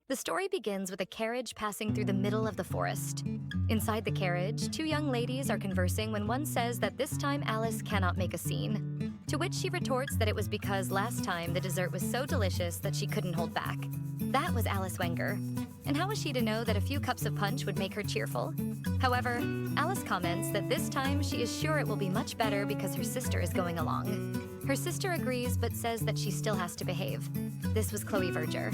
The story begins with a carriage passing through the middle of the forest. Inside the carriage, two young ladies are conversing when one says that this time Alice cannot make a scene. To which she retorts that it was because last time the dessert was so delicious that she couldn't hold back. That was Alice Wenger. And how was she to know that a few cups of punch would make her cheerful? However, Alice comments that this time she is sure it will be much better because her sister is going along. Her sister agrees but says that she still has to behave. This was Chloe Verdier.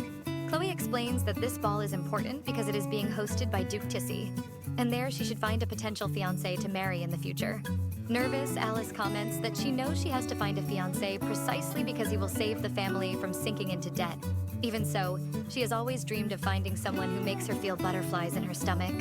Chloe explains that this ball is important because it is being hosted by Duke Thissy, and there she should find a potential fiancé to marry in the future. Nervous, Alice comments that she knows she has to find a fiancé precisely because he will save the family from sinking into debt. Even so, she has always dreamed of finding someone who makes her feel butterflies in her stomach.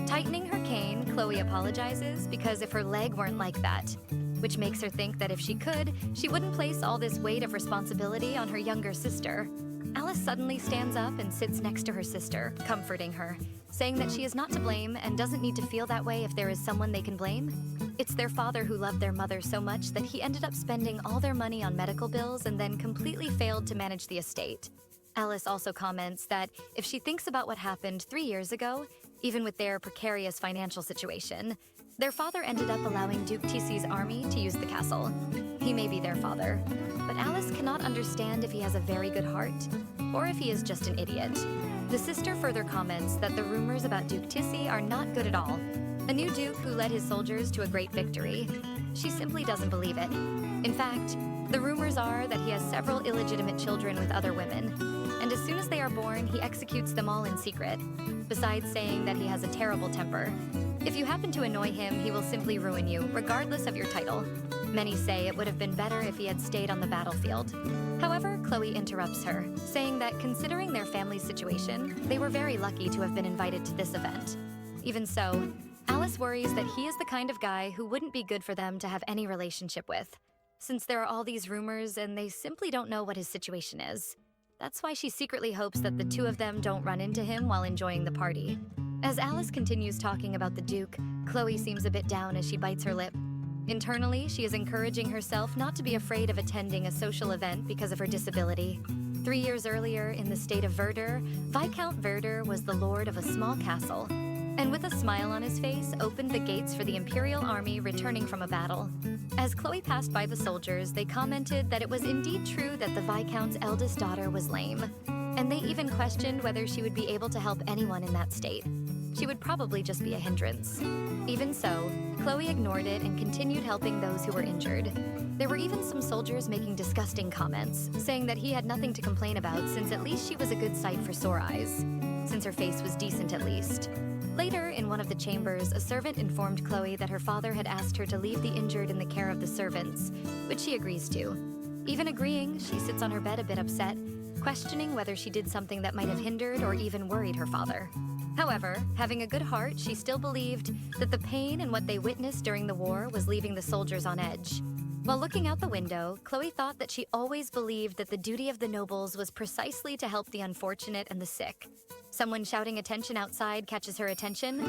Tightening her cane, Chloe apologizes because if her leg weren't like that, which makes her think that if she could, she wouldn't place all this weight of responsibility on her younger sister. Alice suddenly stands up and sits next to her sister, comforting her, saying that she is not to blame and doesn't need to feel that way if there is someone they can blame. It's their father who loved their mother so much that he ended up spending all their money on medical bills and then completely failed to manage the estate. Alice also comments that if she thinks about what happened 3 years ago, even with their precarious financial situation, their father ended up allowing Duke Thissy's army to use the castle. He may be their father, but Alice cannot understand if he has a very good heart or if he is just an idiot. The sister further comments that the rumors about Duke Thissy are not good at all. A new duke who led his soldiers to a great victory. She simply doesn't believe it. In fact, the rumors are that he has several illegitimate children with other women, and as soon as they are born, he executes them all in secret, besides saying that he has a terrible temper. If you happen to annoy him, he will simply ruin you, regardless of your title. Many say it would have been better if he had stayed on the battlefield. However, Chloe interrupts her, saying that considering their family's situation, they were very lucky to have been invited to this event. Even so, Alice worries that he is the kind of guy who wouldn't be good for them to have any relationship with, since there are all these rumors and they simply don't know what his situation is. That's why she secretly hopes that the two of them don't run into him while enjoying the party. As Alice continues talking about the Duke, Chloe seems a bit down as she bites her lip. Internally, she is encouraging herself not to be afraid of attending a social event because of her disability. 3 years earlier, in the state of Verdier, Viscount Verdier was the lord of a small castle, and with a smile on his face, opened the gates for the Imperial army returning from a battle. As Chloe passed by the soldiers, they commented that it was indeed true that the Viscount's eldest daughter was lame, and they even questioned whether she would be able to help anyone in that state. She would probably just be a hindrance. Even so, Chloe ignored it and continued helping those who were injured. There were even some soldiers making disgusting comments, saying that he had nothing to complain about since at least she was a good sight for sore eyes, since her face was decent at least. Later, in one of the chambers, a servant informed Chloe that her father had asked her to leave the injured in the care of the servants, which she agrees to. Even agreeing, she sits on her bed a bit upset, questioning whether she did something that might have hindered or even worried her father. However, having a good heart, she still believed that the pain and what they witnessed during the war was leaving the soldiers on edge. While looking out the window, Chloe thought that she always believed that the duty of the nobles was precisely to help the unfortunate and the sick. Someone shouting attention outside catches her attention.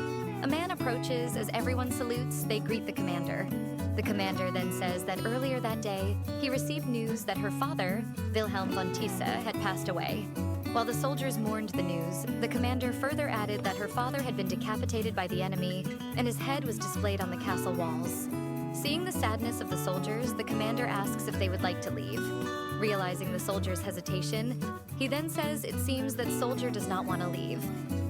A man approaches. As everyone salutes, they greet the commander. The commander then says that earlier that day, he received news that her father, Wilhelm von Thissy, had passed away. While the soldiers mourned the news, the commander further added that her father had been decapitated by the enemy, and his head was displayed on the castle walls. Seeing the sadness of the soldiers, the commander asks if they would like to leave. Realizing the soldiers' hesitation, he then says it seems that soldier does not want to leave,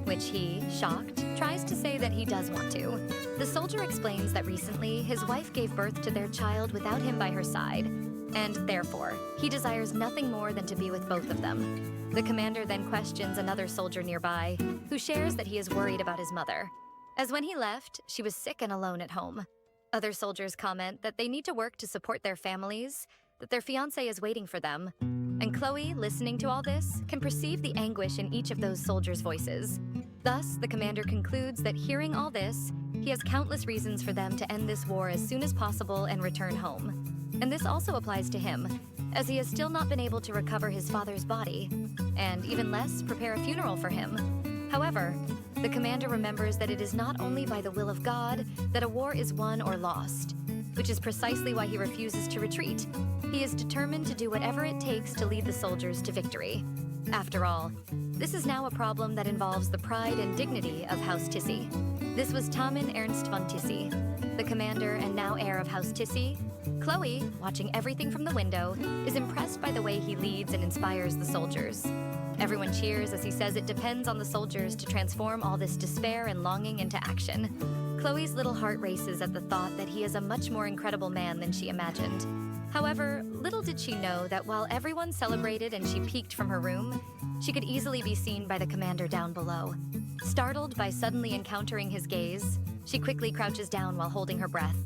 which he, shocked, tries to say that he does want to. The soldier explains that recently his wife gave birth to their child without him by her side, and therefore, he desires nothing more than to be with both of them. The commander then questions another soldier nearby, who shares that he is worried about his mother, as when he left, she was sick and alone at home. Other soldiers comment that they need to work to support their families, that their fiancé is waiting for them, and Chloe, listening to all this, can perceive the anguish in each of those soldiers' voices. Thus, the commander concludes that hearing all this, he has countless reasons for them to end this war as soon as possible and return home. And this also applies to him, as he has still not been able to recover his father's body, and even less, prepare a funeral for him. However, the commander remembers that it is not only by the will of God that a war is won or lost, which is precisely why he refuses to retreat. He is determined to do whatever it takes to lead the soldiers to victory. After all, this is now a problem that involves the pride and dignity of House Thissy. This was Damian von Thissy, the commander and now heir of House Thissy. Chloe, watching everything from the window, is impressed by the way he leads and inspires the soldiers. Everyone cheers as he says it depends on the soldiers to transform all this despair and longing into action. Chloe's little heart races at the thought that he is a much more incredible man than she imagined. However, little did she know that while everyone celebrated and she peeked from her room, she could easily be seen by the commander down below. Startled by suddenly encountering his gaze, she quickly crouches down while holding her breath,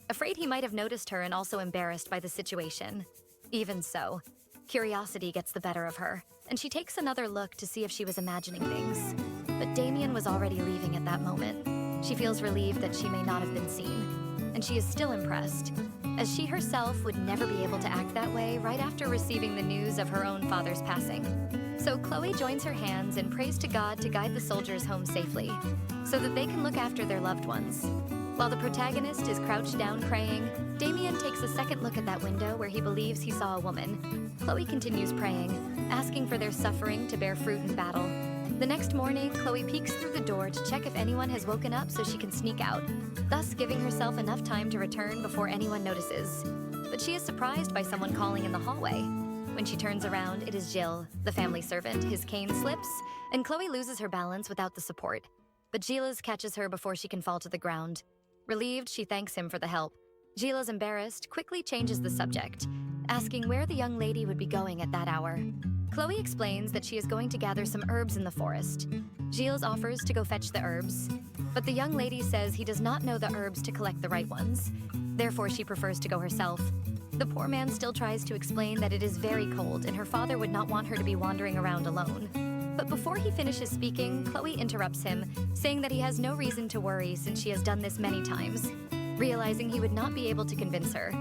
afraid he might have noticed her and also embarrassed by the situation. Even so, curiosity gets the better of her, and she takes another look to see if she was imagining things. But Damian was already leaving at that moment. She feels relieved that she may not have been seen, and she is still impressed, as she herself would never be able to act that way right after receiving the news of her own father's passing. So Chloe joins her hands and prays to God to guide the soldiers home safely, so that they can look after their loved ones. While the protagonist is crouched down praying, Damian takes a second look at that window where he believes he saw a woman. Chloe continues praying, asking for their suffering to bear fruit in battle. The next morning, Chloe peeks through the door to check if anyone has woken up so she can sneak out, thus giving herself enough time to return before anyone notices. But she is surprised by someone calling in the hallway. When she turns around, it is Jill, the family servant. His cane slips, and Chloe loses her balance without the support. But Gila's catches her before she can fall to the ground. Relieved, she thanks him for the help. Gila's embarrassed, quickly changes the subject, asking where the young lady would be going at that hour. Chloe explains that she is going to gather some herbs in the forest. Giles offers to go fetch the herbs, but the young lady says he does not know the herbs to collect the right ones. Therefore, she prefers to go herself. The poor man still tries to explain that it is very cold and her father would not want her to be wandering around alone. But before he finishes speaking, Chloe interrupts him, saying that he has no reason to worry since she has done this many times. Realizing he would not be able to convince her,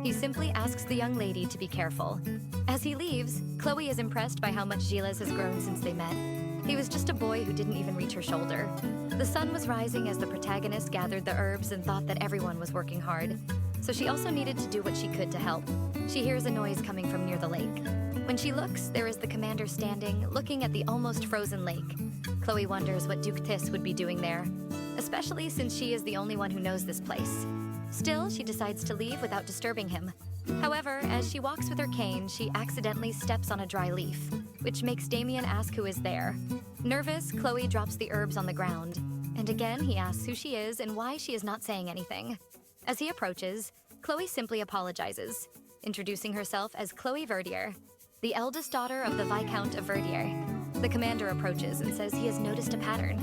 he simply asks the young lady to be careful. As he leaves, Chloe is impressed by how much Giles has grown since they met. He was just a boy who didn't even reach her shoulder. The sun was rising as the protagonist gathered the herbs and thought that everyone was working hard, so she also needed to do what she could to help. She hears a noise coming from near the lake. When she looks, there is the commander standing, looking at the almost frozen lake. Chloe wonders what duchess would be doing there, especially since she is the only one who knows this place. Still, she decides to leave without disturbing him. However, as she walks with her cane, she accidentally steps on a dry leaf, which makes Damian ask who is there. Nervous, Chloe drops the herbs on the ground, and again he asks who she is and why she is not saying anything. As he approaches, Chloe simply apologizes, introducing herself as Chloe Verdier, the eldest daughter of the Viscount of Verdier. The commander approaches and says he has noticed a pattern.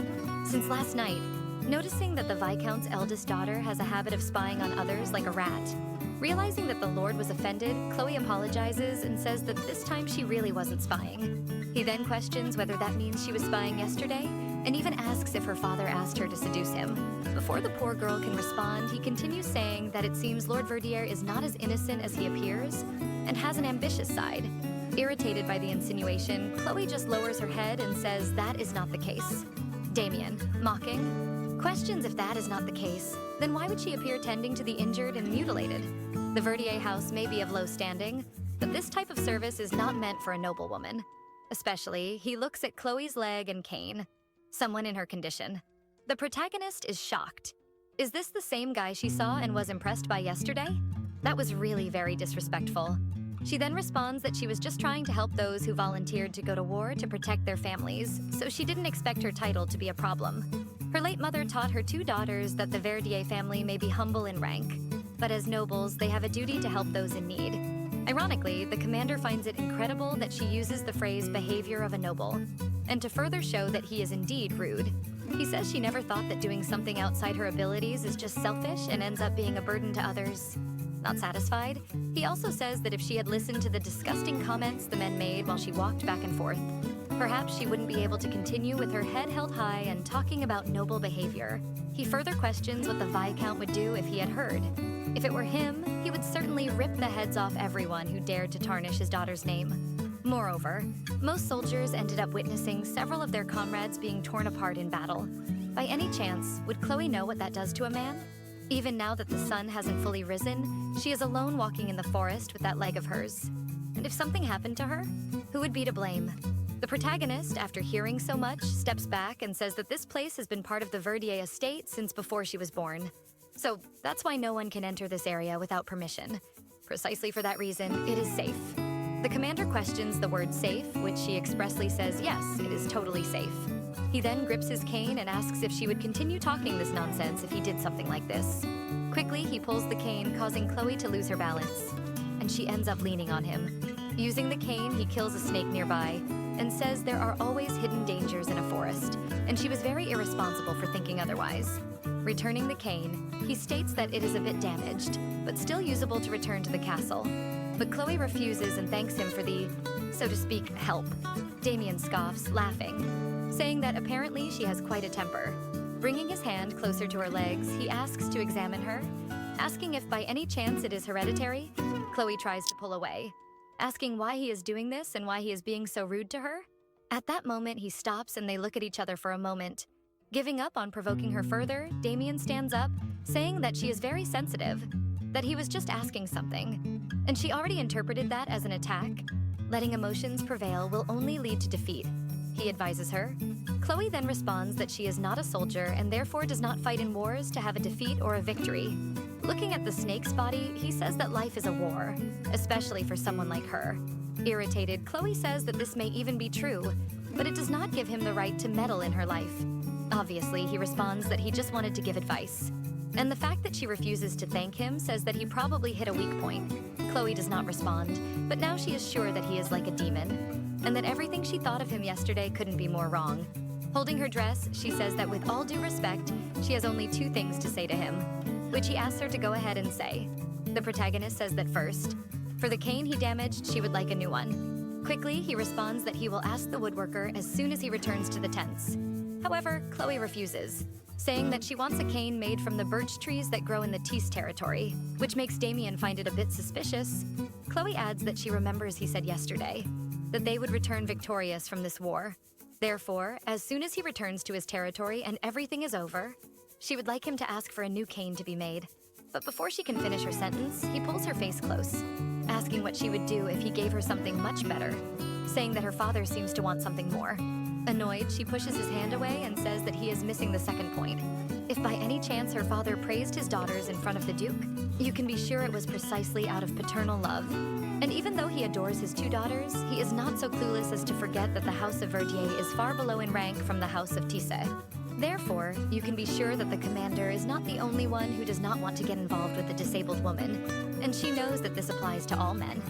Since last night, noticing that the Viscount's eldest daughter has a habit of spying on others like a rat. Realizing that the Lord was offended, Chloe apologizes and says that this time she really wasn't spying. He then questions whether that means she was spying yesterday, and even asks if her father asked her to seduce him. Before the poor girl can respond, he continues saying that it seems Lord Verdier is not as innocent as he appears, and has an ambitious side. Irritated by the insinuation, Chloe just lowers her head and says that is not the case. Damian, mocking, questions if that is not the case, then why would she appear tending to the injured and mutilated? The Verdier house may be of low standing, but this type of service is not meant for a noblewoman. Especially, he looks at Chloe's leg and cane, someone in her condition. The protagonist is shocked. Is this the same guy she saw and was impressed by yesterday? That was really very disrespectful. She then responds that she was just trying to help those who volunteered to go to war to protect their families, so she didn't expect her title to be a problem. Her late mother taught her two daughters that the Verdier family may be humble in rank, but as nobles, they have a duty to help those in need. Ironically, the commander finds it incredible that she uses the phrase behavior of a noble, and to further show that he is indeed rude. He says she never thought that doing something outside her abilities is just selfish and ends up being a burden to others. Not satisfied, he also says that if she had listened to the disgusting comments the men made while she walked back and forth, perhaps she wouldn't be able to continue with her head held high and talking about noble behavior. He further questions what the Viscount would do if he had heard. If it were him, he would certainly rip the heads off everyone who dared to tarnish his daughter's name. Moreover, most soldiers ended up witnessing several of their comrades being torn apart in battle. By any chance, would Chloe know what that does to a man? Even now that the sun hasn't fully risen, she is alone walking in the forest with that leg of hers. And if something happened to her, who would be to blame? The protagonist, after hearing so much, steps back and says that this place has been part of the Verdier estate since before she was born. So that's why no one can enter this area without permission. Precisely for that reason, it is safe. The commander questions the word safe, which she expressly says yes, it is totally safe. He then grips his cane and asks if she would continue talking this nonsense if he did something like this. Quickly, he pulls the cane, causing Chloe to lose her balance, and she ends up leaning on him. Using the cane, he kills a snake nearby and says there are always hidden dangers in a forest, and she was very irresponsible for thinking otherwise. Returning the cane, he states that it is a bit damaged, but still usable to return to the castle. But Chloe refuses and thanks him for the, so to speak, help. Damian scoffs, laughing, saying that apparently she has quite a temper. Bringing his hand closer to her legs, he asks to examine her, asking if by any chance it is hereditary. Chloe tries to pull away, asking why he is doing this and why he is being so rude to her. At that moment, he stops and they look at each other for a moment. Giving up on provoking her further, Damian stands up, saying that she is very sensitive, that he was just asking something, and she already interpreted that as an attack. Letting emotions prevail will only lead to defeat, he advises her. Chloe then responds that she is not a soldier and therefore does not fight in wars to have a defeat or a victory. Looking at the snake's body, he says that life is a war, especially for someone like her. Irritated, Chloe says that this may even be true, but it does not give him the right to meddle in her life. Obviously, he responds that he just wanted to give advice. And the fact that she refuses to thank him says that he probably hit a weak point. Chloe does not respond, but now she is sure that he is like a demon, and that everything she thought of him yesterday couldn't be more wrong. Holding her dress, she says that with all due respect, she has only 2 things to say to him, which he asks her to go ahead and say. The protagonist says that first, for the cane he damaged, she would like a new one. Quickly, he responds that he will ask the woodworker as soon as he returns to the tents. However, Chloe refuses, saying that she wants a cane made from the birch trees that grow in the Thissy territory, which makes Damian find it a bit suspicious. Chloe adds that she remembers he said yesterday that they would return victorious from this war. Therefore, as soon as he returns to his territory and everything is over, she would like him to ask for a new cane to be made. But before she can finish her sentence, he pulls her face close, asking what she would do if he gave her something much better, saying that her father seems to want something more. Annoyed, she pushes his hand away and says that he is missing the second point. If by any chance her father praised his daughters in front of the Duke, you can be sure it was precisely out of paternal love. And even though he adores his 2 daughters, he is not so clueless as to forget that the House of Verdier is far below in rank from the House of Thissy. Therefore, you can be sure that the commander is not the only one who does not want to get involved with a disabled woman, and she knows that this applies to all men.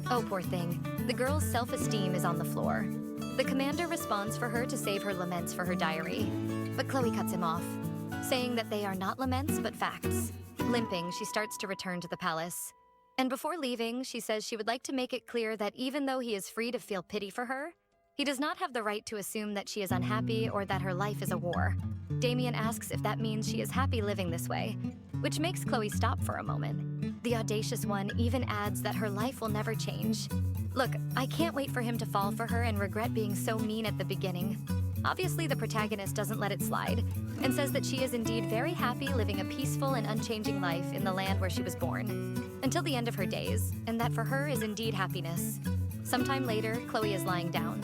Oh, poor thing. The girl's self-esteem is on the floor. The commander responds for her to save her laments for her diary, but Chloe cuts him off, saying that they are not laments but facts. Limping, she starts to return to the palace. And before leaving, she says she would like to make it clear that even though he is free to feel pity for her, he does not have the right to assume that she is unhappy or that her life is a war. Damian asks if that means she is happy living this way, which makes Chloe stop for a moment. The audacious one even adds that her life will never change. Look, I can't wait for him to fall for her and regret being so mean at the beginning. Obviously, the protagonist doesn't let it slide and says that she is indeed very happy living a peaceful and unchanging life in the land where she was born, until the end of her days, and that for her is indeed happiness. Sometime later, Chloe is lying down.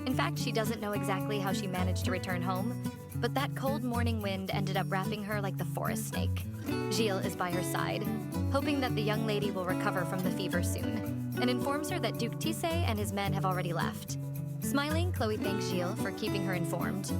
In fact, she doesn't know exactly how she managed to return home, but that cold morning wind ended up wrapping her like the forest snake. Gilles is by her side, hoping that the young lady will recover from the fever soon, and informs her that Duke Thissy and his men have already left. Smiling, Chloe thanks Gilles for keeping her informed.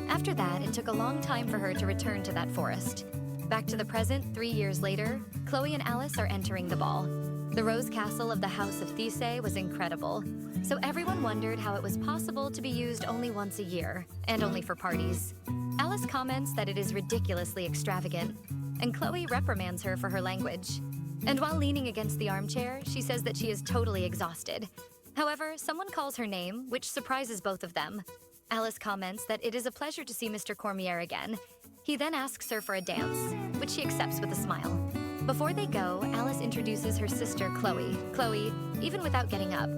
After that, it took a long time for her to return to that forest. Back to the present, 3 years later, Chloe and Alice are entering the ball. The Rose Castle of the House of Thissy was incredible, so everyone wondered how it was possible to be used only once a year, and only for parties. Alice comments that it is ridiculously extravagant, and Chloe reprimands her for her language. And while leaning against the armchair, she says that she is totally exhausted. However, someone calls her name, which surprises both of them. Alice comments that it is a pleasure to see Mr. Cormier again. He then asks her for a dance, which she accepts with a smile. Before they go, Alice introduces her sister, Chloe. Chloe, even without getting up,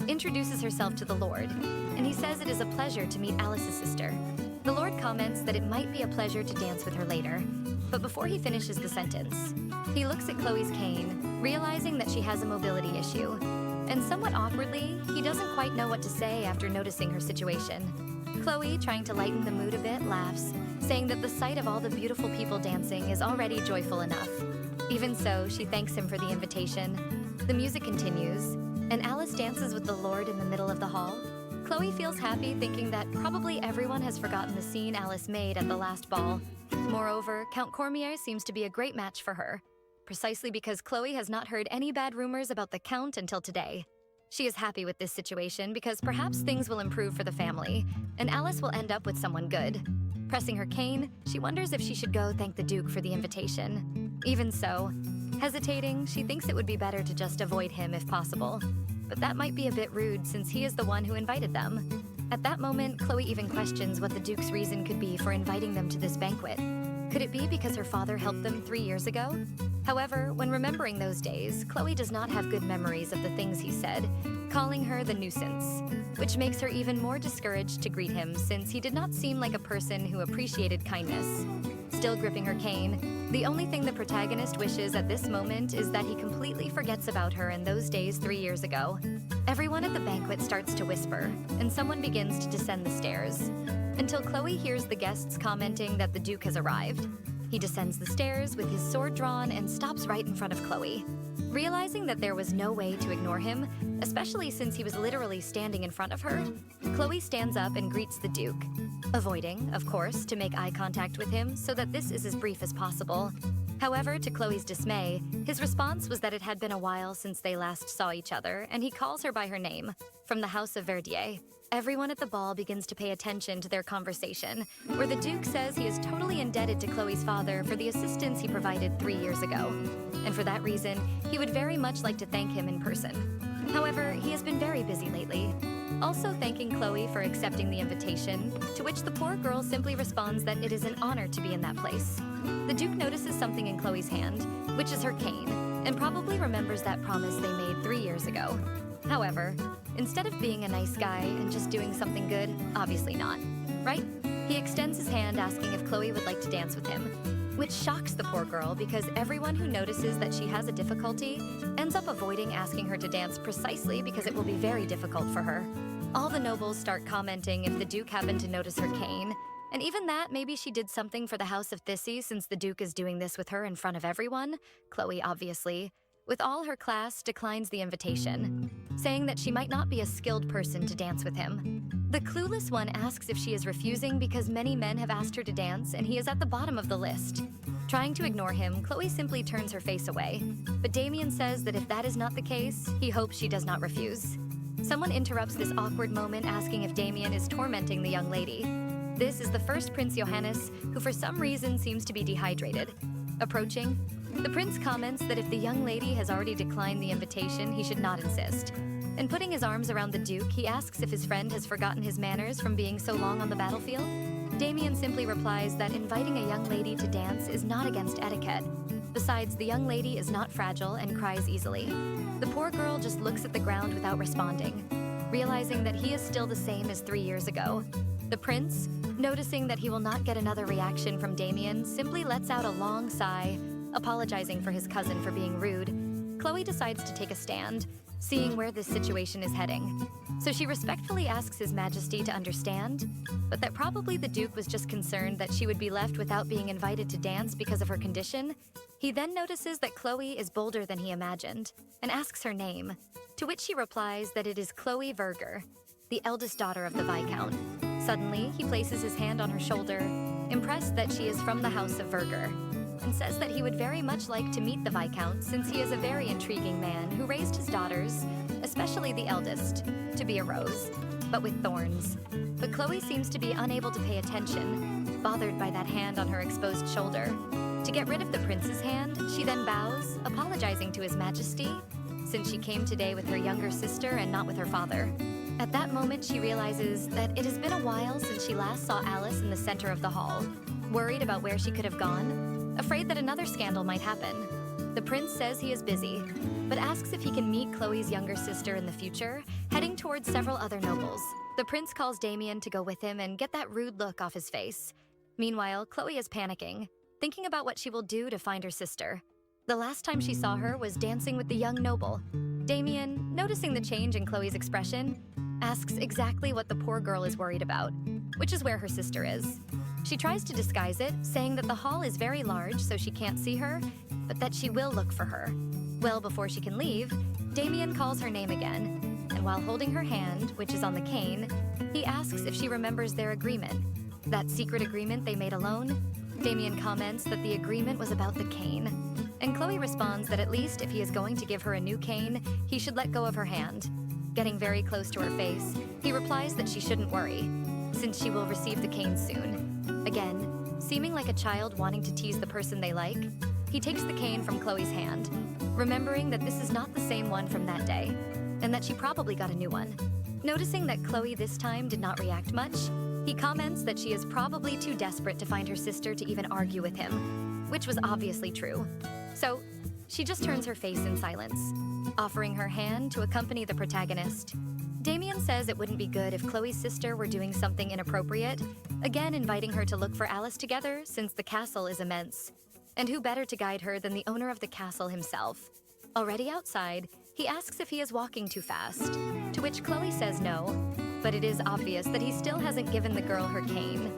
introduces herself to the Lord, and he says it is a pleasure to meet Alice's sister. The Lord comments that it might be a pleasure to dance with her later, but before he finishes the sentence, he looks at Chloe's cane, realizing that she has a mobility issue. and somewhat awkwardly, he doesn't quite know what to say after noticing her situation. Chloe, trying to lighten the mood a bit, laughs, saying that the sight of all the beautiful people dancing is already joyful enough. Even so, she thanks him for the invitation. The music continues, and Alice dances with the Lord in the middle of the hall. Chloe feels happy, thinking that probably everyone has forgotten the scene Alice made at the last ball. Moreover, Count Cormier seems to be a great match for her, precisely because Chloe has not heard any bad rumors about the Count until today. She is happy with this situation because perhaps things will improve for the family, and Alice will end up with someone good. Pressing her cane, she wonders if she should go thank the Duke for the invitation. Even so, hesitating, she thinks it would be better to just avoid him if possible. But that might be a bit rude since he is the one who invited them. At that moment, Chloe even questions what the Duke's reason could be for inviting them to this banquet. Could it be because her father helped them 3 years ago? However, when remembering those days, Chloe does not have good memories of the things he said, calling her the nuisance, which makes her even more discouraged to greet him since he did not seem like a person who appreciated kindness. Still gripping her cane, the only thing the protagonist wishes at this moment is that he completely forgets about her in those days 3 years ago. Everyone at the banquet starts to whisper, and someone begins to descend the stairs, until Chloe hears the guests commenting that the Duke has arrived. He descends the stairs with his sword drawn and stops right in front of Chloe. Realizing that there was no way to ignore him, especially since he was literally standing in front of her, Chloe stands up and greets the Duke, avoiding, of course, to make eye contact with him so that this is as brief as possible. However, to Chloe's dismay, his response was that it had been a while since they last saw each other, and he calls her by her name, from the house of Verdier. Everyone at the ball begins to pay attention to their conversation, where the Duke says he is totally indebted to Chloe's father for the assistance he provided 3 years ago, and for that reason, he would very much like to thank him in person. However, he has been very busy lately, also thanking Chloe for accepting the invitation, to which the poor girl simply responds that it is an honor to be in that place. The Duke notices something in Chloe's hand, which is her cane, and probably remembers that promise they made 3 years ago. However, instead of being a nice guy and just doing something good, obviously not, right? He extends his hand asking if Chloe would like to dance with him, which shocks the poor girl because everyone who notices that she has a difficulty ends up avoiding asking her to dance precisely because it will be very difficult for her. All the nobles start commenting if the Duke happened to notice her cane, and even that maybe she did something for the House of Thissy since the Duke is doing this with her in front of everyone, Chloe obviously, with all her class, declines the invitation, saying that she might not be a skilled person to dance with him. The clueless one asks if she is refusing because many men have asked her to dance and he is at the bottom of the list. Trying to ignore him, Chloe simply turns her face away, but Damian says that if that is not the case, he hopes she does not refuse. Someone interrupts this awkward moment asking if Damian is tormenting the young lady. This is the first Prince Johannes, who for some reason seems to be dehydrated. Approaching, the prince comments that if the young lady has already declined the invitation, he should not insist. And putting his arms around the Duke, he asks if his friend has forgotten his manners from being so long on the battlefield. Damian simply replies that inviting a young lady to dance is not against etiquette. Besides, the young lady is not fragile and cries easily. The poor girl just looks at the ground without responding, realizing that he is still the same as 3 years ago. The prince, noticing that he will not get another reaction from Damian, simply lets out a long sigh, apologizing for his cousin for being rude. Chloe decides to take a stand, seeing where this situation is heading. So she respectfully asks His Majesty to understand, but that probably the Duke was just concerned that she would be left without being invited to dance because of her condition. He then notices that Chloe is bolder than he imagined, and asks her name, to which she replies that it is Chloe Verger, the eldest daughter of the Viscount. Suddenly, he places his hand on her shoulder, impressed that she is from the House of Verger, and says that he would very much like to meet the Viscount since he is a very intriguing man who raised his daughters, especially the eldest, to be a rose, but with thorns. But Chloe seems to be unable to pay attention, bothered by that hand on her exposed shoulder. To get rid of the prince's hand, she then bows, apologizing to His Majesty, since she came today with her younger sister and not with her father. At that moment, she realizes that it has been a while since she last saw Alice in the center of the hall, worried about where she could have gone, afraid that another scandal might happen. The prince says he is busy, but asks if he can meet Chloe's younger sister in the future, heading towards several other nobles. The prince calls Damian to go with him and get that rude look off his face. Meanwhile, Chloe is panicking, thinking about what she will do to find her sister. The last time she saw her was dancing with the young noble. Damian, noticing the change in Chloe's expression, asks exactly what the poor girl is worried about, which is where her sister is. She tries to disguise it, saying that the hall is very large so she can't see her, but that she will look for her. Well, before she can leave, Damian calls her name again, and while holding her hand, which is on the cane, he asks if she remembers their agreement. That secret agreement they made alone? Damian comments that the agreement was about the cane, and Chloe responds that at least if he is going to give her a new cane, he should let go of her hand. Getting very close to her face, he replies that she shouldn't worry, since she will receive the cane soon. Again, seeming like a child wanting to tease the person they like, he takes the cane from Chloe's hand, remembering that this is not the same one from that day, and that she probably got a new one. Noticing that Chloe this time did not react much, he comments that she is probably too desperate to find her sister to even argue with him, which was obviously true. So, she just turns her face in silence, offering her hand to accompany the protagonist. Damian says it wouldn't be good if Chloe's sister were doing something inappropriate, again inviting her to look for Alice together since the castle is immense. And who better to guide her than the owner of the castle himself? Already outside, he asks if he is walking too fast, to which Chloe says no, but it is obvious that he still hasn't given the girl her cane.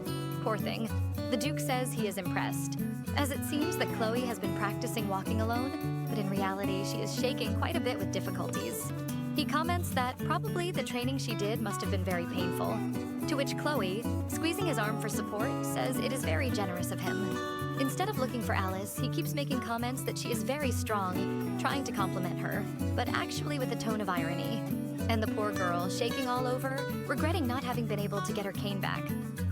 Poor thing. The Duke says he is impressed, as it seems that Chloe has been practicing walking alone, but in reality she is shaking quite a bit with difficulties. He comments that probably the training she did must have been very painful, to which Chloe, squeezing his arm for support, says it is very generous of him. Instead of looking for Alice, he keeps making comments that she is very strong, trying to compliment her, but actually with a tone of irony. And the poor girl, shaking all over, regretting not having been able to get her cane back.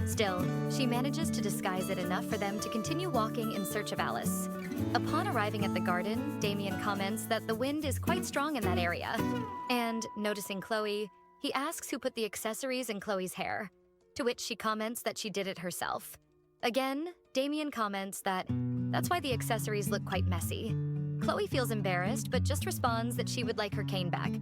Still, she manages to disguise it enough for them to continue walking in search of Alice. Upon arriving at the garden, Damian comments that the wind is quite strong in that area. And, noticing Chloe, he asks who put the accessories in Chloe's hair, to which she comments that she did it herself. Again, Damian comments that that's why the accessories look quite messy. Chloe feels embarrassed, but just responds that she would like her cane back.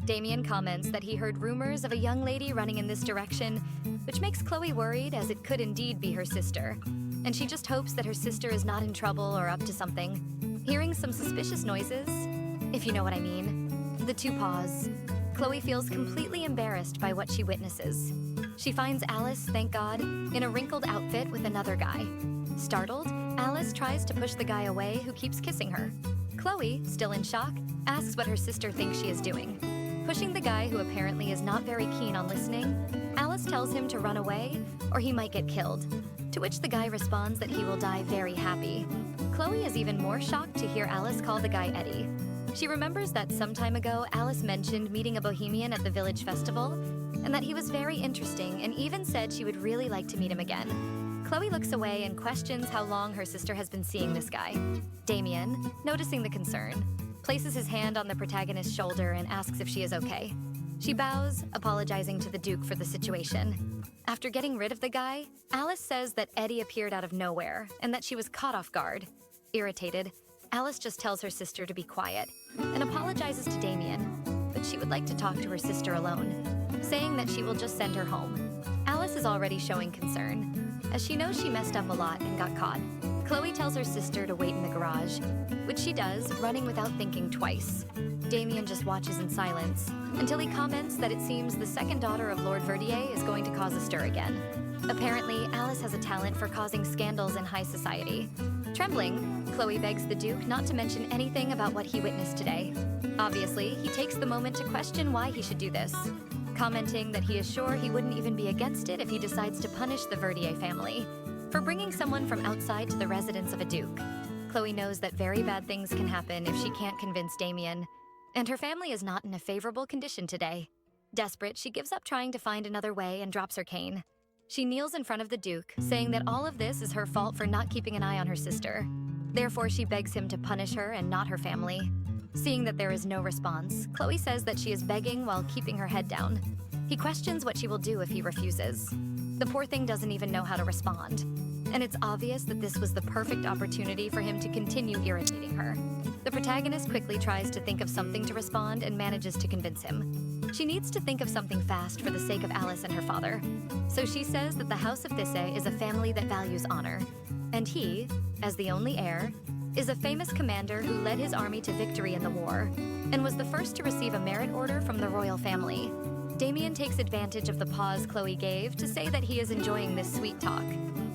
Damian comments that he heard rumors of a young lady running in this direction, which makes Chloe worried as it could indeed be her sister. And she just hopes that her sister is not in trouble or up to something. Hearing some suspicious noises, if you know what I mean. The two pause. Chloe feels completely embarrassed by what she witnesses. She finds Alice, thank God, in a wrinkled outfit with another guy. Startled, Alice tries to push the guy away who keeps kissing her. Chloe, still in shock, asks what her sister thinks she is doing. Pushing the guy who apparently is not very keen on listening, Alice tells him to run away or he might get killed, to which the guy responds that he will die very happy. Chloe is even more shocked to hear Alice call the guy Eddie. She remembers that some time ago Alice mentioned meeting a bohemian at the village festival and that he was very interesting and even said she would really like to meet him again. Chloe looks away and questions how long her sister has been seeing this guy. Damian, noticing the concern, places his hand on the protagonist's shoulder and asks if she is okay. She bows, apologizing to the Duke for the situation. After getting rid of the guy, Alice says that Eddie appeared out of nowhere and that she was caught off guard. Irritated, Alice just tells her sister to be quiet and apologizes to Damian, but she would like to talk to her sister alone, saying that she will just send her home. Alice is already showing concern, as she knows she messed up a lot and got caught. Chloe tells her sister to wait in the garage, which she does, running without thinking twice. Damian just watches in silence, until he comments that it seems the second daughter of Lord Verdier is going to cause a stir again. Apparently, Alice has a talent for causing scandals in high society. Trembling, Chloe begs the Duke not to mention anything about what he witnessed today. Obviously, he takes the moment to question why he should do this, commenting that he is sure he wouldn't even be against it if he decides to punish the Verdier family for bringing someone from outside to the residence of a duke. Chloe knows that very bad things can happen if she can't convince Damian, and her family is not in a favorable condition today. Desperate, she gives up trying to find another way and drops her cane. She kneels in front of the Duke, saying that all of this is her fault for not keeping an eye on her sister. Therefore, she begs him to punish her and not her family. Seeing that there is no response, Chloe says that she is begging while keeping her head down. He questions what she will do if he refuses. The poor thing doesn't even know how to respond, and it's obvious that this was the perfect opportunity for him to continue irritating her. The protagonist quickly tries to think of something to respond and manages to convince him. She needs to think of something fast for the sake of Alice and her father. So she says that the House of Thissy is a family that values honor, and he, as the only heir, is a famous commander who led his army to victory in the war, and was the first to receive a merit order from the royal family. Damian takes advantage of the pause Chloe gave to say that he is enjoying this sweet talk.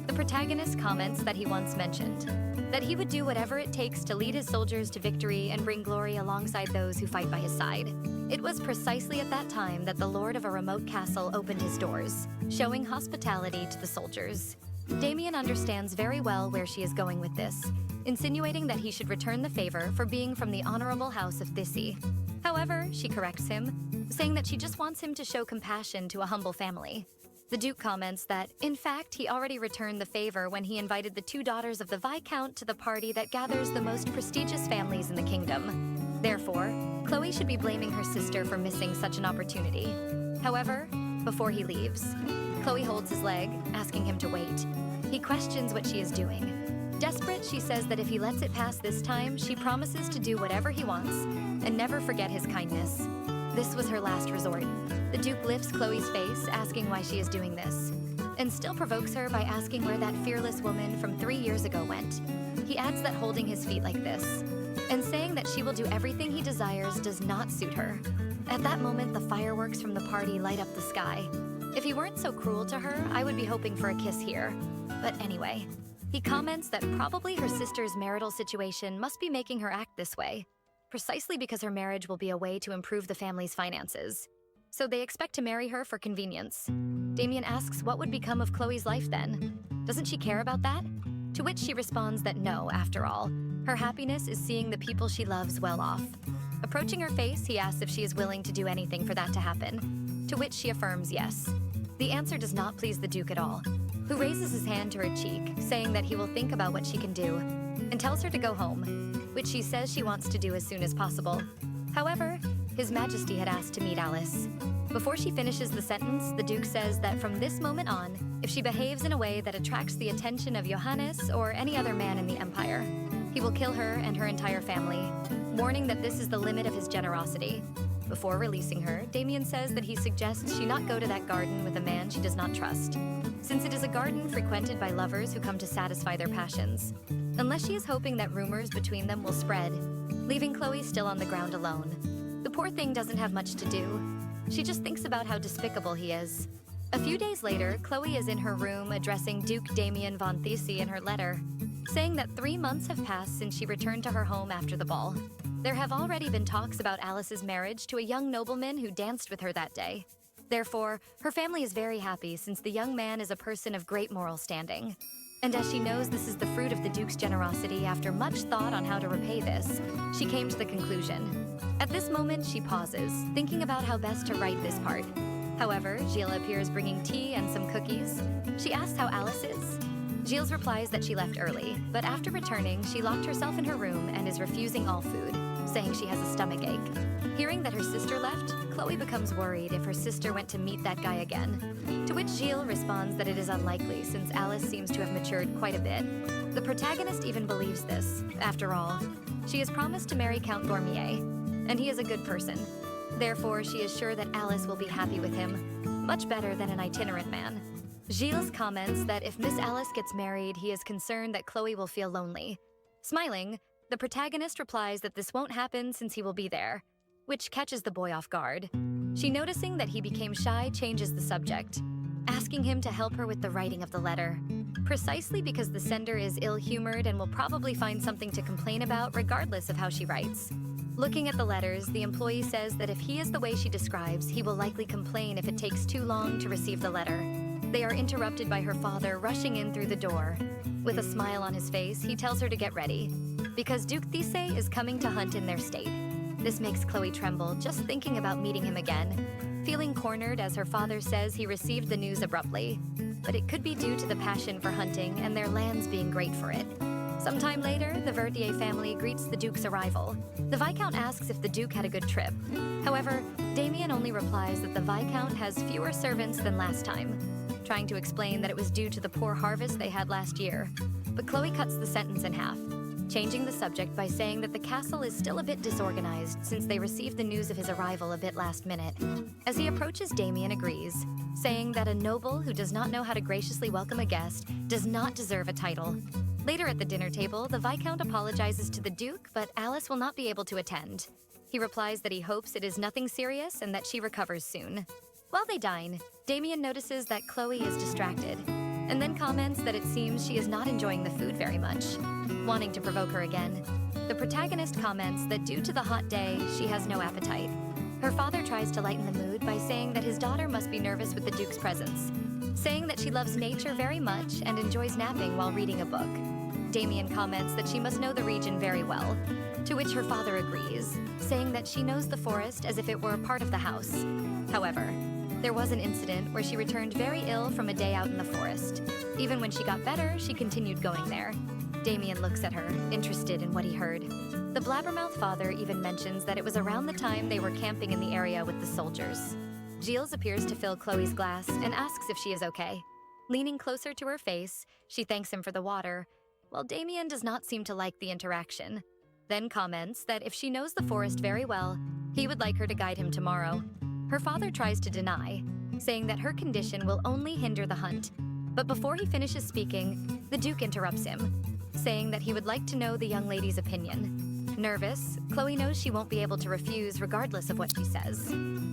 The protagonist comments that he once mentioned that he would do whatever it takes to lead his soldiers to victory and bring glory alongside those who fight by his side. It was precisely at that time that the lord of a remote castle opened his doors, showing hospitality to the soldiers. Damian understands very well where she is going with this, insinuating that he should return the favor for being from the honorable house of Thissy. However, she corrects him, saying that she just wants him to show compassion to a humble family. The Duke comments that, in fact, he already returned the favor when he invited the 2 daughters of the Viscount to the party that gathers the most prestigious families in the kingdom. Therefore, Chloe should be blaming her sister for missing such an opportunity. However, before he leaves, Chloe holds his leg, asking him to wait. He questions what she is doing. Desperate, she says that if he lets it pass this time, she promises to do whatever he wants and never forget his kindness. This was her last resort. The Duke lifts Chloe's face, asking why she is doing this, and still provokes her by asking where that fearless woman from 3 years ago went. He adds that holding his feet like this, and saying that she will do everything he desires does not suit her. At that moment, the fireworks from the party light up the sky. If he weren't so cruel to her, I would be hoping for a kiss here. But anyway, he comments that probably her sister's marital situation must be making her act this way, precisely because her marriage will be a way to improve the family's finances. So they expect to marry her for convenience. Damian asks what would become of Chloe's life then? Doesn't she care about that? To which she responds that no, after all. Her happiness is seeing the people she loves well off. Approaching her face, he asks if she is willing to do anything for that to happen, to which she affirms yes. The answer does not please the Duke at all, who raises his hand to her cheek, saying that he will think about what she can do, and tells her to go home, which she says she wants to do as soon as possible. However, His Majesty had asked to meet Alice. Before she finishes the sentence, the Duke says that from this moment on, if she behaves in a way that attracts the attention of Johannes or any other man in the Empire, he will kill her and her entire family, warning that this is the limit of his generosity. Before releasing her, Damian says that he suggests she not go to that garden with a man she does not trust, since it is a garden frequented by lovers who come to satisfy their passions, unless she is hoping that rumors between them will spread, leaving Chloe still on the ground alone. The poor thing doesn't have much to do. She just thinks about how despicable he is. A few days later, Chloe is in her room addressing Duke Damian von Thissy in her letter, saying that 3 months have passed since she returned to her home after the ball. There have already been talks about Alice's marriage to a young nobleman who danced with her that day. Therefore, her family is very happy since the young man is a person of great moral standing. And as she knows this is the fruit of the Duke's generosity after much thought on how to repay this, she came to the conclusion. At this moment, she pauses, thinking about how best to write this part. However, Gilles appears bringing tea and some cookies. She asks how Alice is. Gilles replies that she left early, but after returning, she locked herself in her room and is refusing all food, saying she has a stomachache. Hearing that her sister left, Chloe becomes worried if her sister went to meet that guy again, to which Gilles responds that it is unlikely since Alice seems to have matured quite a bit. The protagonist even believes this. After all, she is promised to marry Count Dormier, and he is a good person. Therefore, she is sure that Alice will be happy with him, much better than an itinerant man. Gilles comments that if Miss Alice gets married, he is concerned that Chloe will feel lonely. Smiling, the protagonist replies that this won't happen since he will be there, which catches the boy off guard. She, noticing that he became shy, changes the subject, asking him to help her with the writing of the letter, precisely because the sender is ill-humored and will probably find something to complain about regardless of how she writes. Looking at the letters, the employee says that if he is the way she describes, he will likely complain if it takes too long to receive the letter. They are interrupted by her father rushing in through the door. With a smile on his face, he tells her to get ready, because Duke Thissy is coming to hunt in their state. This makes Chloe tremble just thinking about meeting him again, feeling cornered as her father says he received the news abruptly. But it could be due to the passion for hunting and their lands being great for it. Sometime later, the Verdier family greets the Duke's arrival. The Viscount asks if the Duke had a good trip. However, Damian only replies that the Viscount has fewer servants than last time, trying to explain that it was due to the poor harvest they had last year. But Chloe cuts the sentence in half, changing the subject by saying that the castle is still a bit disorganized since they received the news of his arrival a bit last minute. As he approaches, Damian agrees, saying that a noble who does not know how to graciously welcome a guest does not deserve a title. Later at the dinner table, the Viscount apologizes to the Duke, but Alice will not be able to attend. He replies that he hopes it is nothing serious and that she recovers soon. While they dine, Damian notices that Chloe is distracted, and then comments that it seems she is not enjoying the food very much. Wanting to provoke her again, the protagonist comments that due to the hot day, she has no appetite. Her father tries to lighten the mood by saying that his daughter must be nervous with the Duke's presence, saying that she loves nature very much and enjoys napping while reading a book. Damian comments that she must know the region very well, to which her father agrees, saying that she knows the forest as if it were a part of the house. However, there was an incident where she returned very ill from a day out in the forest. Even when she got better, she continued going there. Damian looks at her, interested in what he heard. The blabbermouth father even mentions that it was around the time they were camping in the area with the soldiers. Gilles appears to fill Chloe's glass and asks if she is okay. Leaning closer to her face, she thanks him for the water, while Damian does not seem to like the interaction. Then comments that if she knows the forest very well, he would like her to guide him tomorrow. Her father tries to deny, saying that her condition will only hinder the hunt. But before he finishes speaking, the Duke interrupts him, saying that he would like to know the young lady's opinion. Nervous, Chloe knows she won't be able to refuse regardless of what she says.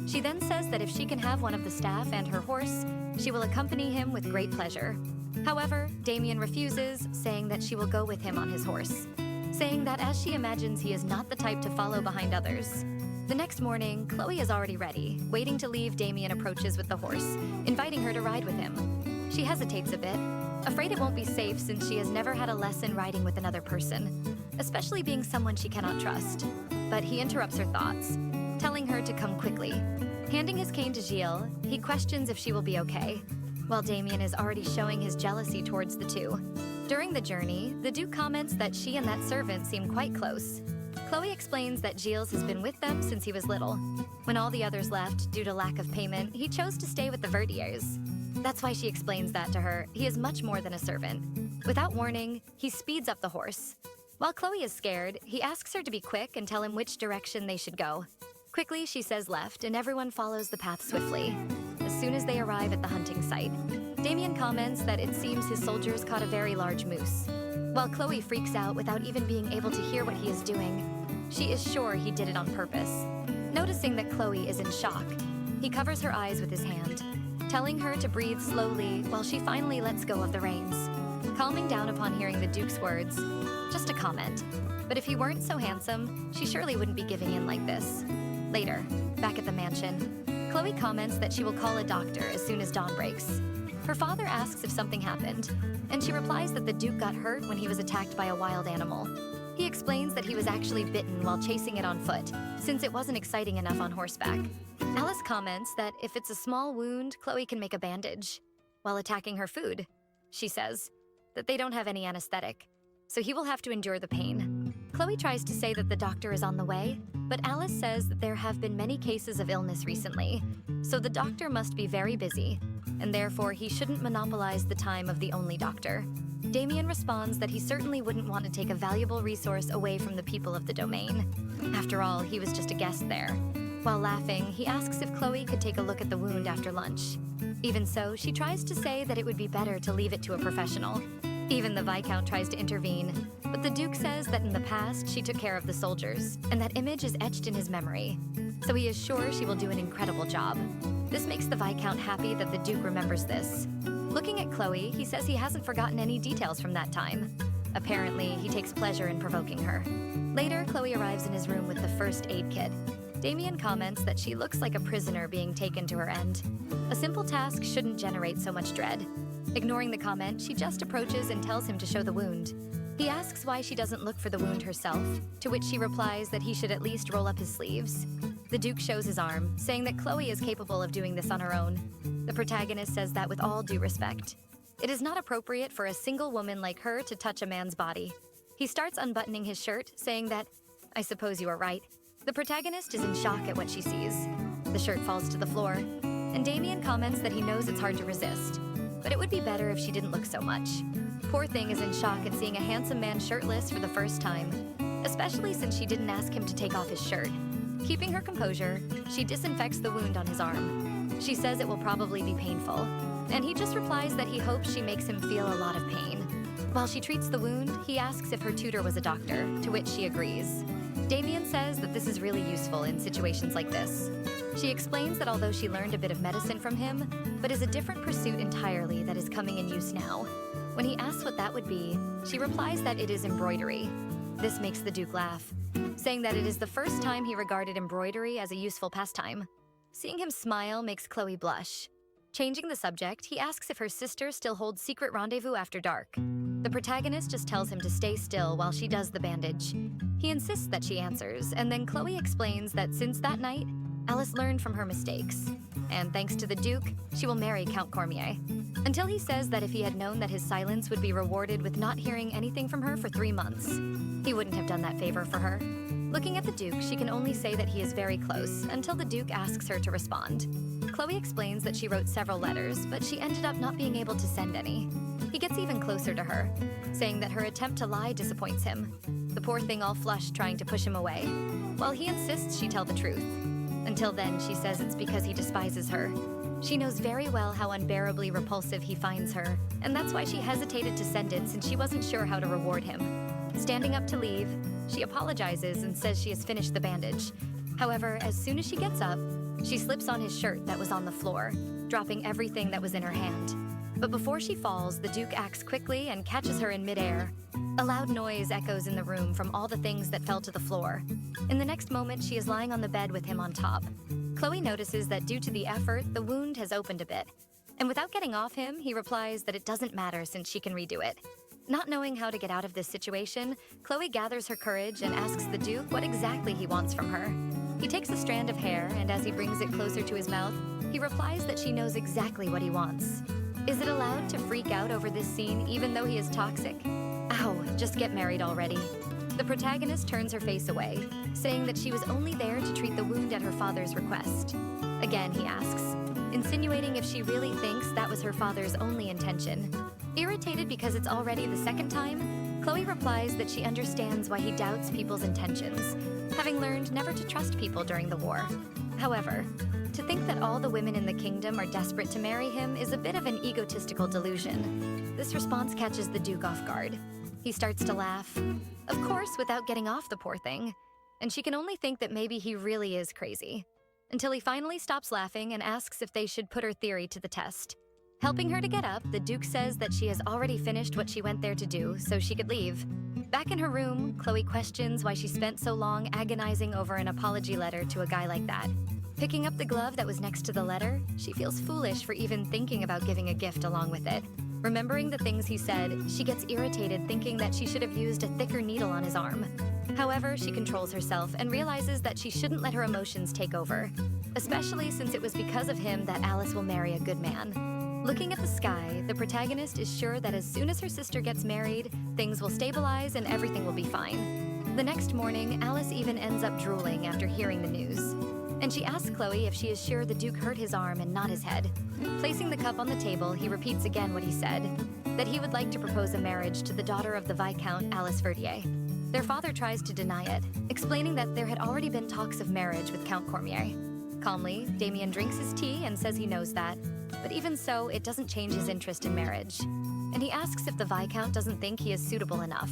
She then says that if she can have one of the staff and her horse, she will accompany him with great pleasure. However, Damian refuses, saying that she will go with him on his horse, saying that as she imagines he is not the type to follow behind others. The next morning, Chloe is already ready, waiting to leave. Damian approaches with the horse, inviting her to ride with him. She hesitates a bit, afraid it won't be safe since she has never had a lesson riding with another person, especially being someone she cannot trust. But he interrupts her thoughts, telling her to come quickly. Handing his cane to Gilles, he questions if she will be okay, while Damian is already showing his jealousy towards the two. During the journey, the Duke comments that she and that servant seem quite close. Chloe explains that Gilles has been with them since he was little. When all the others left due to lack of payment, he chose to stay with the Verdiers. That's why she explains that to her. He is much more than a servant. Without warning, he speeds up the horse. While Chloe is scared, he asks her to be quick and tell him which direction they should go. Quickly, she says left, and everyone follows the path swiftly. As soon as they arrive at the hunting site, Damian comments that it seems his soldiers caught a very large moose. While Chloe freaks out without even being able to hear what he is doing, she is sure he did it on purpose. Noticing that Chloe is in shock, he covers her eyes with his hand, telling her to breathe slowly while she finally lets go of the reins. Calming down upon hearing the Duke's words, just a comment, but if he weren't so handsome, she surely wouldn't be giving in like this. Later, back at the mansion, Chloe comments that she will call a doctor as soon as dawn breaks. Her father asks if something happened, and she replies that the Duke got hurt when he was attacked by a wild animal. He explains that he was actually bitten while chasing it on foot, since it wasn't exciting enough on horseback. Alice comments that if it's a small wound, Chloe can make a bandage. While attacking her food, she says that they don't have any anesthetic, so he will have to endure the pain. Chloe tries to say that the doctor is on the way, but Alice says that there have been many cases of illness recently, so the doctor must be very busy, and therefore he shouldn't monopolize the time of the only doctor. Damian responds that he certainly wouldn't want to take a valuable resource away from the people of the domain. After all, he was just a guest there. While laughing, he asks if Chloe could take a look at the wound after lunch. Even so, she tries to say that it would be better to leave it to a professional. Even the Viscount tries to intervene, but the Duke says that in the past she took care of the soldiers, and that image is etched in his memory, so he is sure she will do an incredible job. This makes the Viscount happy that the Duke remembers this. Looking at Chloe, he says he hasn't forgotten any details from that time. Apparently, he takes pleasure in provoking her. Later, Chloe arrives in his room with the first aid kit. Damian comments that she looks like a prisoner being taken to her end. A simple task shouldn't generate so much dread. Ignoring the comment, she just approaches and tells him to show the wound. He asks why she doesn't look for the wound herself, to which she replies that he should at least roll up his sleeves. The Duke shows his arm, saying that Chloe is capable of doing this on her own. The protagonist says that with all due respect. It is not appropriate for a single woman like her to touch a man's body. He starts unbuttoning his shirt, saying that, "I suppose you are right." The protagonist is in shock at what she sees. The shirt falls to the floor, and Damian comments that he knows it's hard to resist, but it would be better if she didn't look so much. Poor thing is in shock at seeing a handsome man shirtless for the first time, especially since she didn't ask him to take off his shirt. Keeping her composure, she disinfects the wound on his arm. She says it will probably be painful, and he just replies that he hopes she makes him feel a lot of pain. While she treats the wound, he asks if her tutor was a doctor, to which she agrees. Damian says that this is really useful in situations like this. She explains that although she learned a bit of medicine from him, but is a different pursuit entirely that is coming in use now. When he asks what that would be, she replies that it is embroidery. This makes the Duke laugh, saying that it is the first time he regarded embroidery as a useful pastime. Seeing him smile makes Chloe blush. Changing the subject, he asks if her sister still holds secret rendezvous after dark. The protagonist just tells him to stay still while she does the bandage. He insists that she answers, and then Chloe explains that since that night, Alice learned from her mistakes. And thanks to the Duke, she will marry Count Cormier. Until he says that if he had known that his silence would be rewarded with not hearing anything from her for 3 months, he wouldn't have done that favor for her. Looking at the Duke, she can only say that he is very close until the Duke asks her to respond. Chloe explains that she wrote several letters, but she ended up not being able to send any. He gets even closer to her, saying that her attempt to lie disappoints him. The poor thing all flushed trying to push him away, while he insists she tell the truth. Until then, she says it's because he despises her. She knows very well how unbearably repulsive he finds her, and that's why she hesitated to send it since she wasn't sure how to reward him. Standing up to leave, she apologizes and says she has finished the bandage. However, as soon as she gets up, she slips on his shirt that was on the floor, dropping everything that was in her hand. But before she falls, the Duke acts quickly and catches her in midair. A loud noise echoes in the room from all the things that fell to the floor. In the next moment, she is lying on the bed with him on top. Chloe notices that due to the effort, the wound has opened a bit. And without getting off him, he replies that it doesn't matter since she can redo it. Not knowing how to get out of this situation, Chloe gathers her courage and asks the Duke what exactly he wants from her. He takes a strand of hair, and as he brings it closer to his mouth, he replies that she knows exactly what he wants. Is it allowed to freak out over this scene even though he is toxic? Ow, just get married already. The protagonist turns her face away, saying that she was only there to treat the wound at her father's request. Again, he asks, insinuating if she really thinks that was her father's only intention. Irritated because it's already the second time, Chloe replies that she understands why he doubts people's intentions, having learned never to trust people during the war. However, to think that all the women in the kingdom are desperate to marry him is a bit of an egotistical delusion. This response catches the Duke off guard. He starts to laugh, of course without getting off the poor thing, and she can only think that maybe he really is crazy, until he finally stops laughing and asks if they should put her theory to the test. Helping her to get up, the Duke says that she has already finished what she went there to do, so she could leave. Back in her room, Chloe questions why she spent so long agonizing over an apology letter to a guy like that. Picking up the glove that was next to the letter, she feels foolish for even thinking about giving a gift along with it. Remembering the things he said, she gets irritated thinking that she should have used a thicker needle on his arm. However, she controls herself and realizes that she shouldn't let her emotions take over, especially since it was because of him that Alice will marry a good man. Looking at the sky, the protagonist is sure that as soon as her sister gets married, things will stabilize and everything will be fine. The next morning, Alice even ends up drooling after hearing the news. And she asks Chloe if she is sure the Duke hurt his arm and not his head. Placing the cup on the table, he repeats again what he said, that he would like to propose a marriage to the daughter of the Viscount Alice Verdier. Their father tries to deny it, explaining that there had already been talks of marriage with Count Cormier. Calmly, Damian drinks his tea and says he knows that, but even so, it doesn't change his interest in marriage. And he asks if the Viscount doesn't think he is suitable enough,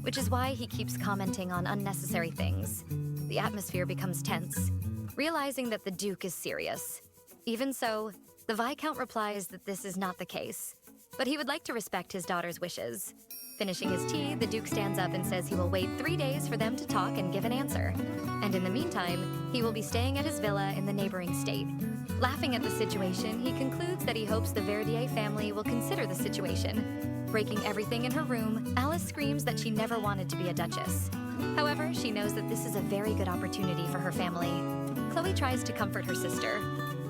which is why he keeps commenting on unnecessary things. The atmosphere becomes tense, realizing that the Duke is serious. Even so, the Viscount replies that this is not the case, but he would like to respect his daughter's wishes. Finishing his tea, the Duke stands up and says he will wait 3 days for them to talk and give an answer. And in the meantime, he will be staying at his villa in the neighboring state. Laughing at the situation, he concludes that he hopes the Verdier family will consider the situation. Breaking everything in her room, Alice screams that she never wanted to be a duchess. However, she knows that this is a very good opportunity for her family. Chloe tries to comfort her sister,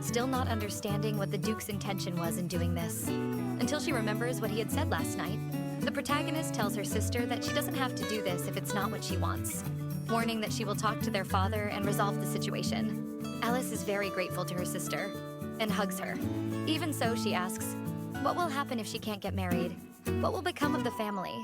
still not understanding what the Duke's intention was in doing this, until she remembers what he had said last night. The protagonist tells her sister that she doesn't have to do this if it's not what she wants, warning that she will talk to their father and resolve the situation. Alice is very grateful to her sister and hugs her. Even so, she asks, what will happen if she can't get married? What will become of the family?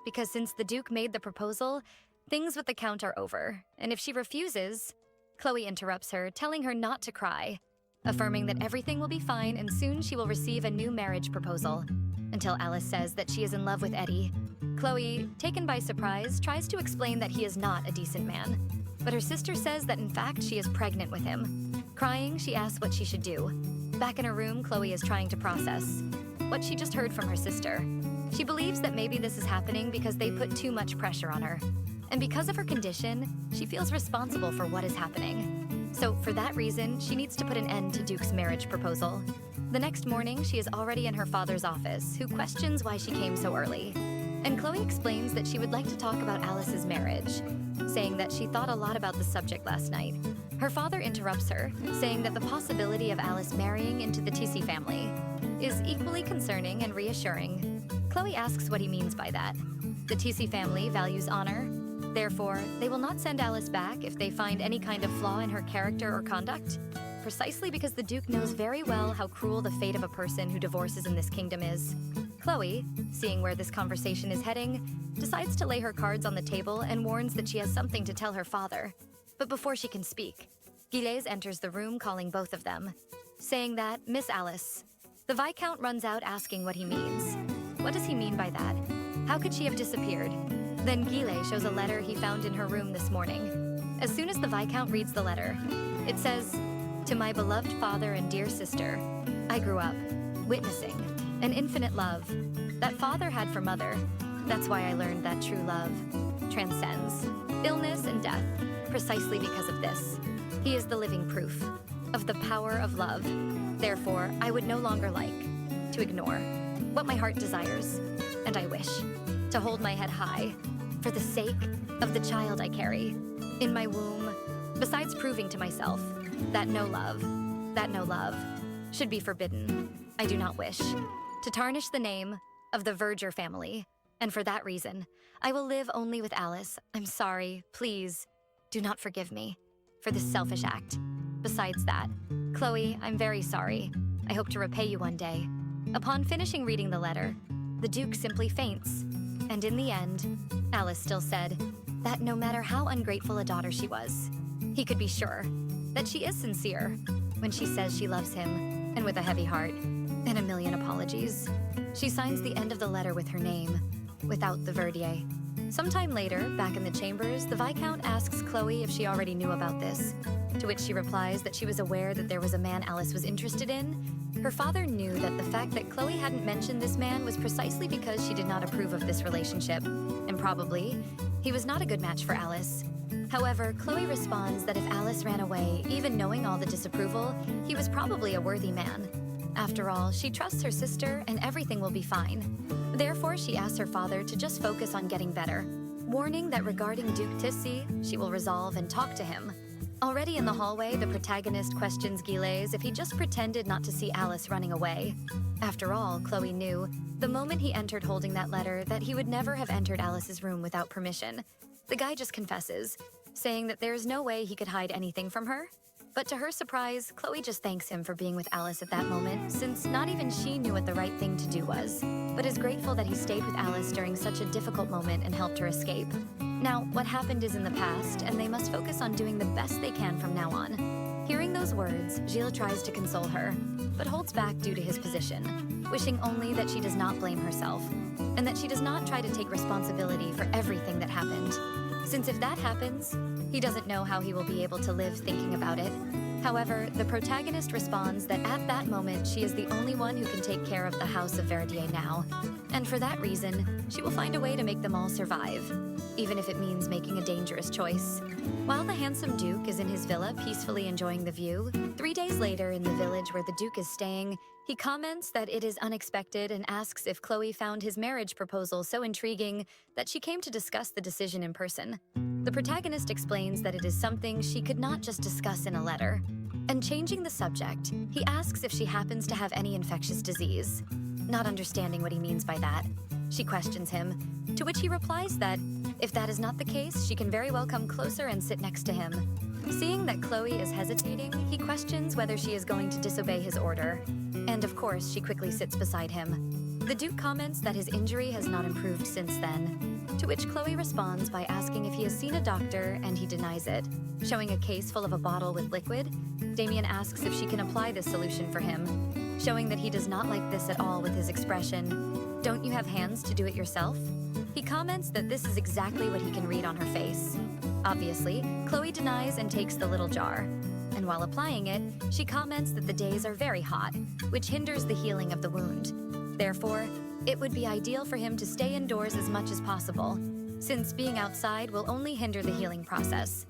Because since the Duke made the proposal, things with the Count are over, and if she refuses... Chloe interrupts her, telling her not to cry, affirming that everything will be fine and soon she will receive a new marriage proposal. until Alice says that she is in love with Eddie. Chloe, taken by surprise, tries to explain that he is not a decent man. But her sister says that in fact she is pregnant with him. Crying, she asks what she should do. Back in her room, Chloe is trying to process what she just heard from her sister. She believes that maybe this is happening because they put too much pressure on her. And because of her condition, she feels responsible for what is happening. So for that reason, she needs to put an end to Duke's marriage proposal. The next morning, she is already in her father's office, who questions why she came so early. And Chloe explains that she would like to talk about Alice's marriage, saying that she thought a lot about the subject last night. Her father interrupts her, saying that the possibility of Alice marrying into the Thissy family is equally concerning and reassuring. Chloe asks what he means by that. The Thissy family values honor. Therefore, they will not send Alice back if they find any kind of flaw in her character or conduct, precisely because the Duke knows very well how cruel the fate of a person who divorces in this kingdom is. Chloe, seeing where this conversation is heading, decides to lay her cards on the table and warns that she has something to tell her father. But before she can speak, Gilles enters the room calling both of them, saying that, Miss Alice. The Viscount runs out asking what he means. What does he mean by that? How could she have disappeared? Then Gilles shows a letter he found in her room this morning. As soon as the Viscount reads the letter, it says, "To my beloved father and dear sister, I grew up, witnessing an infinite love that father had for mother. That's why I learned that true love transcends illness and death, precisely because of this. He is the living proof of the power of love. Therefore, I would no longer like to ignore what my heart desires, and I wish to hold my head high for the sake of the child I carry in my womb, besides proving to myself that no love should be forbidden. I do not wish to tarnish the name of the Verdier family, and for that reason, I will live only with Alice. I'm sorry, please, do not forgive me for this selfish act. Besides that, Chloe, I'm very sorry. I hope to repay you one day." Upon finishing reading the letter, the Duke simply faints. And in the end, Alice still said that no matter how ungrateful a daughter she was, he could be sure that she is sincere when she says she loves him, and with a heavy heart and a million apologies, she signs the end of the letter with her name, without the Verdier. Sometime later, back in the chambers, the Viscount asks Chloe if she already knew about this, to which she replies that she was aware that there was a man Alice was interested in. Her father knew that the fact that Chloe hadn't mentioned this man was precisely because she did not approve of this relationship, and probably, he was not a good match for Alice. However, Chloe responds that if Alice ran away, even knowing all the disapproval, he was probably a worthy man. After all, she trusts her sister and everything will be fine. Therefore, she asks her father to just focus on getting better, warning that regarding Duke Thissy, she will resolve and talk to him. Already in the hallway, the protagonist questions Gilles if he just pretended not to see Alice running away. After all, Chloe knew, the moment he entered holding that letter, that he would never have entered Alice's room without permission. The guy just confesses, saying that there is no way he could hide anything from her. But to her surprise, Chloe just thanks him for being with Alice at that moment, since not even she knew what the right thing to do was, but is grateful that he stayed with Alice during such a difficult moment and helped her escape. Now, what happened is in the past, and they must focus on doing the best they can from now on. Hearing those words, Gilles tries to console her, but holds back due to his position, wishing only that she does not blame herself, and that she does not try to take responsibility for everything that happened. Since if that happens, he doesn't know how he will be able to live thinking about it. However, the protagonist responds that at that moment, she is the only one who can take care of the House of Verdier now. And for that reason, she will find a way to make them all survive, even if it means making a dangerous choice. While the handsome Duke is in his villa peacefully enjoying the view, 3 days later in the village where the Duke is staying, he comments that it is unexpected and asks if Chloe found his marriage proposal so intriguing that she came to discuss the decision in person. The protagonist explains that it is something she could not just discuss in a letter. And changing the subject, he asks if she happens to have any infectious disease. Not understanding what he means by that, she questions him, to which he replies that if that is not the case, she can very well come closer and sit next to him. Seeing that Chloe is hesitating, he questions whether she is going to disobey his order. And of course, she quickly sits beside him. The Duke comments that his injury has not improved since then, to which Chloe responds by asking if he has seen a doctor, and he denies it. Showing a case full of a bottle with liquid, Damian asks if she can apply this solution for him. showing that he does not like this at all with his expression, "Don't you have hands to do it yourself?" He comments that this is exactly what he can read on her face. Obviously, Chloe denies and takes the little jar. And while applying it, she comments that the days are very hot, which hinders the healing of the wound. Therefore, it would be ideal for him to stay indoors as much as possible, since being outside will only hinder the healing process.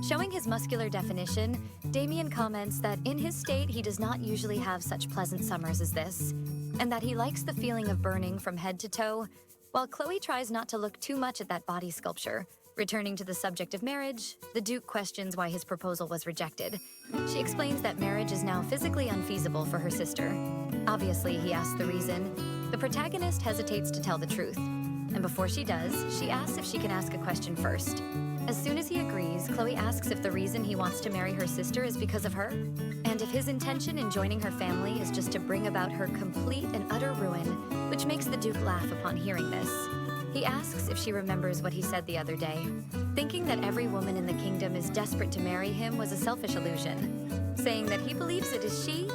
Showing his muscular definition, Damian comments that in his state he does not usually have such pleasant summers as this, and that he likes the feeling of burning from head to toe, while Chloe tries not to look too much at that body sculpture. Returning to the subject of marriage, the Duke questions why his proposal was rejected. She explains that marriage is now physically unfeasible for her sister. Obviously, he asks the reason. The protagonist hesitates to tell the truth, and before she does, she asks if she can ask a question first. As soon as he agrees, Chloe asks if the reason he wants to marry her sister is because of her, and if his intention in joining her family is just to bring about her complete and utter ruin, which makes the Duke laugh upon hearing this. He asks if she remembers what he said the other day. Thinking that every woman in the kingdom is desperate to marry him was a selfish illusion, saying that he believes it is she,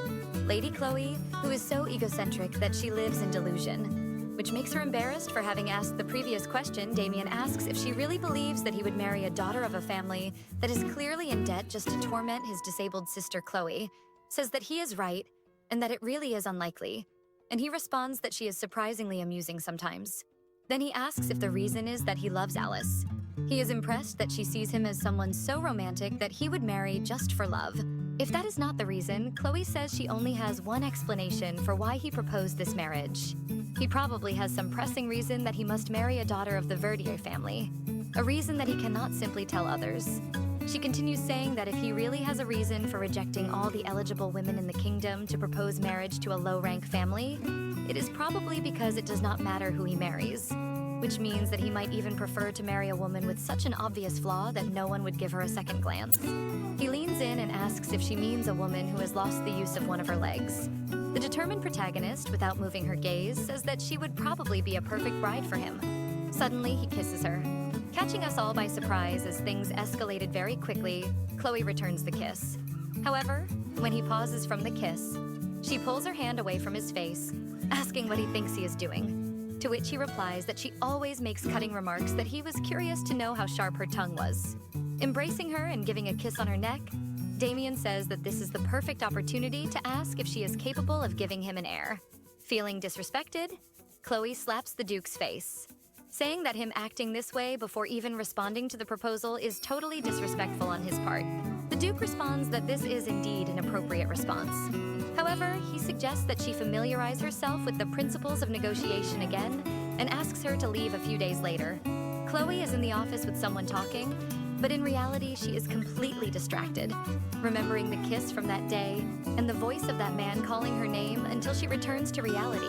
Lady Chloe, who is so egocentric that she lives in delusion. Which makes her embarrassed for having asked the previous question. Damian asks if she really believes that he would marry a daughter of a family that is clearly in debt just to torment his disabled sister Chloe, says that he is right and that it really is unlikely, and he responds that she is surprisingly amusing sometimes. Then he asks if the reason is that he loves Alice. He is impressed that she sees him as someone so romantic that he would marry just for love. If that is not the reason, Chloe says she only has one explanation for why he proposed this marriage. He probably has some pressing reason that he must marry a daughter of the Verdier family, a reason that he cannot simply tell others. She continues saying that if he really has a reason for rejecting all the eligible women in the kingdom to propose marriage to a low-rank family, it is probably because it does not matter who he marries, which means that he might even prefer to marry a woman with such an obvious flaw that no one would give her a second glance. He leans in and asks if she means a woman who has lost the use of one of her legs. The determined protagonist, without moving her gaze, says that she would probably be a perfect bride for him. Suddenly, he kisses her. Catching us all by surprise as things escalated very quickly, Chloe returns the kiss. However, when he pauses from the kiss, she pulls her hand away from his face, asking what he thinks he is doing. To which he replies that she always makes cutting remarks that he was curious to know how sharp her tongue was. Embracing her and giving a kiss on her neck, Damian says that this is the perfect opportunity to ask if she is capable of giving him an heir. Feeling disrespected, Chloe slaps the Duke's face, saying that him acting this way before even responding to the proposal is totally disrespectful on his part. The Duke responds that this is indeed an appropriate response. However, he suggests that she familiarize herself with the principles of negotiation again and asks her to leave a few days later. Chloe is in the office with someone talking, but in reality she is completely distracted, remembering the kiss from that day and the voice of that man calling her name until she returns to reality.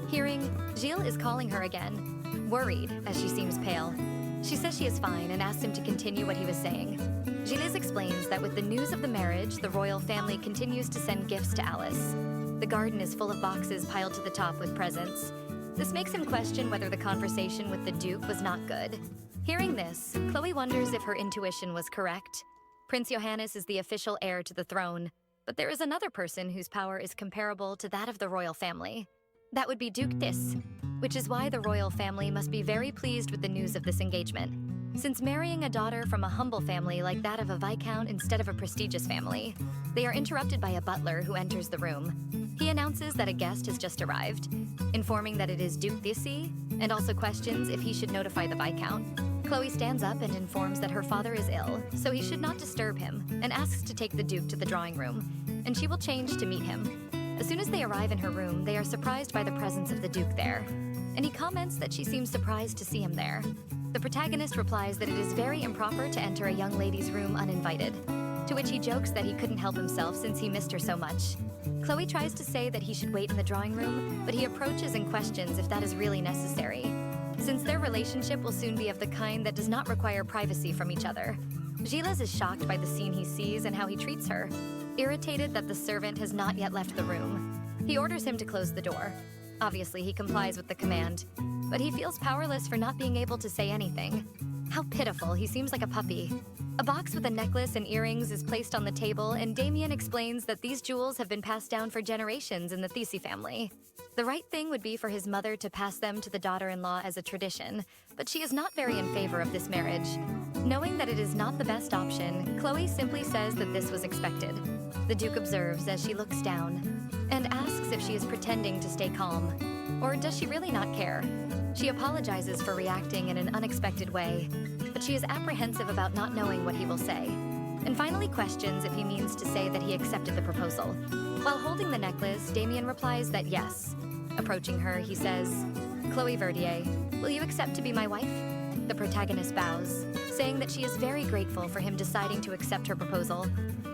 Hearing Gilles is calling her again, worried as she seems pale. She says she is fine and asks him to continue what he was saying. Gilles explains that with the news of the marriage, the royal family continues to send gifts to Alice. The garden is full of boxes piled to the top with presents. This makes him question whether the conversation with the Duke was not good. Hearing this, Chloe wonders if her intuition was correct. Prince Johannes is the official heir to the throne, but there is another person whose power is comparable to that of the royal family. That would be Duke Thissy, which is why the royal family must be very pleased with the news of this engagement, since marrying a daughter from a humble family like that of a viscount instead of a prestigious family. They are interrupted by a butler who enters the room. He announces that a guest has just arrived, informing that it is Duke Thissy, and also questions if he should notify the viscount. Chloe stands up and informs that her father is ill, so he should not disturb him, and asks to take the Duke to the drawing room, and she will change to meet him. As soon as they arrive in her room, they are surprised by the presence of the Duke there, and he comments that she seems surprised to see him there. The protagonist replies that it is very improper to enter a young lady's room uninvited, to which he jokes that he couldn't help himself since he missed her so much. Chloe tries to say that he should wait in the drawing room, but he approaches and questions if that is really necessary, since their relationship will soon be of the kind that does not require privacy from each other. Gilles is shocked by the scene he sees and how he treats her, irritated that the servant has not yet left the room. He orders him to close the door. Obviously, he complies with the command, but he feels powerless for not being able to say anything. How pitiful, he seems like a puppy. A box with a necklace and earrings is placed on the table, and Damian explains that these jewels have been passed down for generations in the Thissy family. The right thing would be for his mother to pass them to the daughter-in-law as a tradition, but she is not very in favor of this marriage. Knowing that it is not the best option, Chloe simply says that this was expected. The Duke observes as she looks down and asks if she is pretending to stay calm. Or does she really not care? She apologizes for reacting in an unexpected way, but she is apprehensive about not knowing what he will say, and finally questions if he means to say that he accepted the proposal. While holding the necklace, Damian replies that yes. Approaching her, he says, "Chloe Verdier, will you accept to be my wife?" The protagonist bows, saying that she is very grateful for him deciding to accept her proposal.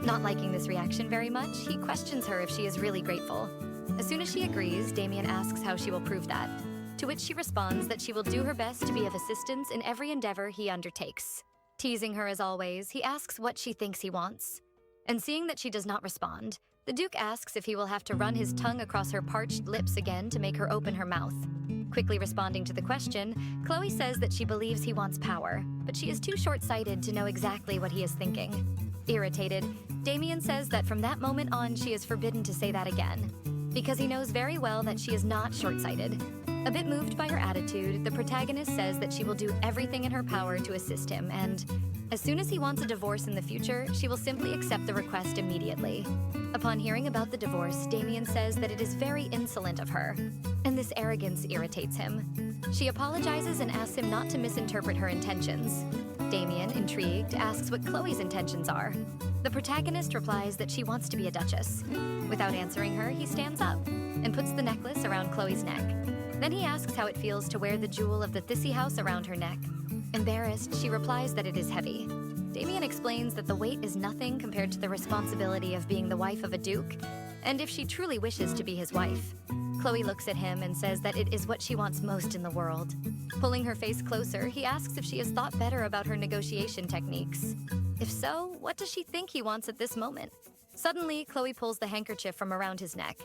Not liking this reaction very much, he questions her if she is really grateful. As soon as she agrees, Damian asks how she will prove that, to which she responds that she will do her best to be of assistance in every endeavor he undertakes. Teasing her as always, he asks what she thinks he wants. And seeing that she does not respond, the Duke asks if he will have to run his tongue across her parched lips again to make her open her mouth. Quickly responding to the question, Chloe says that she believes he wants power, but she is too short-sighted to know exactly what he is thinking. Irritated, Damian says that from that moment on she is forbidden to say that again, because he knows very well that she is not short-sighted. A bit moved by her attitude, the protagonist says that she will do everything in her power to assist him, and as soon as he wants a divorce in the future, she will simply accept the request immediately. Upon hearing about the divorce, Damian says that it is very insolent of her, and this arrogance irritates him. She apologizes and asks him not to misinterpret her intentions. Damian, intrigued, asks what Chloe's intentions are. The protagonist replies that she wants to be a duchess. Without answering her, he stands up and puts the necklace around Chloe's neck. Then he asks how it feels to wear the jewel of the Thissy house around her neck. Embarrassed, she replies that it is heavy. Damian explains that the weight is nothing compared to the responsibility of being the wife of a duke, and if she truly wishes to be his wife. Chloe looks at him and says that it is what she wants most in the world. Pulling her face closer, he asks if she has thought better about her negotiation techniques. If so, what does she think he wants at this moment? Suddenly, Chloe pulls the handkerchief from around his neck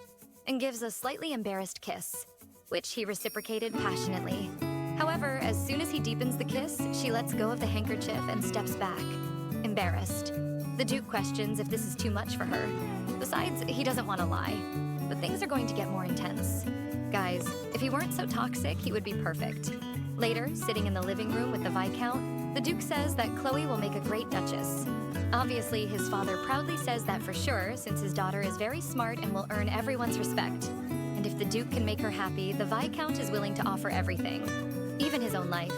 and gives a slightly embarrassed kiss, which he reciprocated passionately. However, as soon as he deepens the kiss, she lets go of the handkerchief and steps back, embarrassed. The Duke questions if this is too much for her. Besides, he doesn't want to lie, but things are going to get more intense. Guys, if he weren't so toxic, he would be perfect. Later, sitting in the living room with the Viscount, the Duke says that Chloe will make a great duchess. Obviously, his father proudly says that for sure, since his daughter is very smart and will earn everyone's respect. And if the Duke can make her happy, the Viscount is willing to offer everything, even his own life.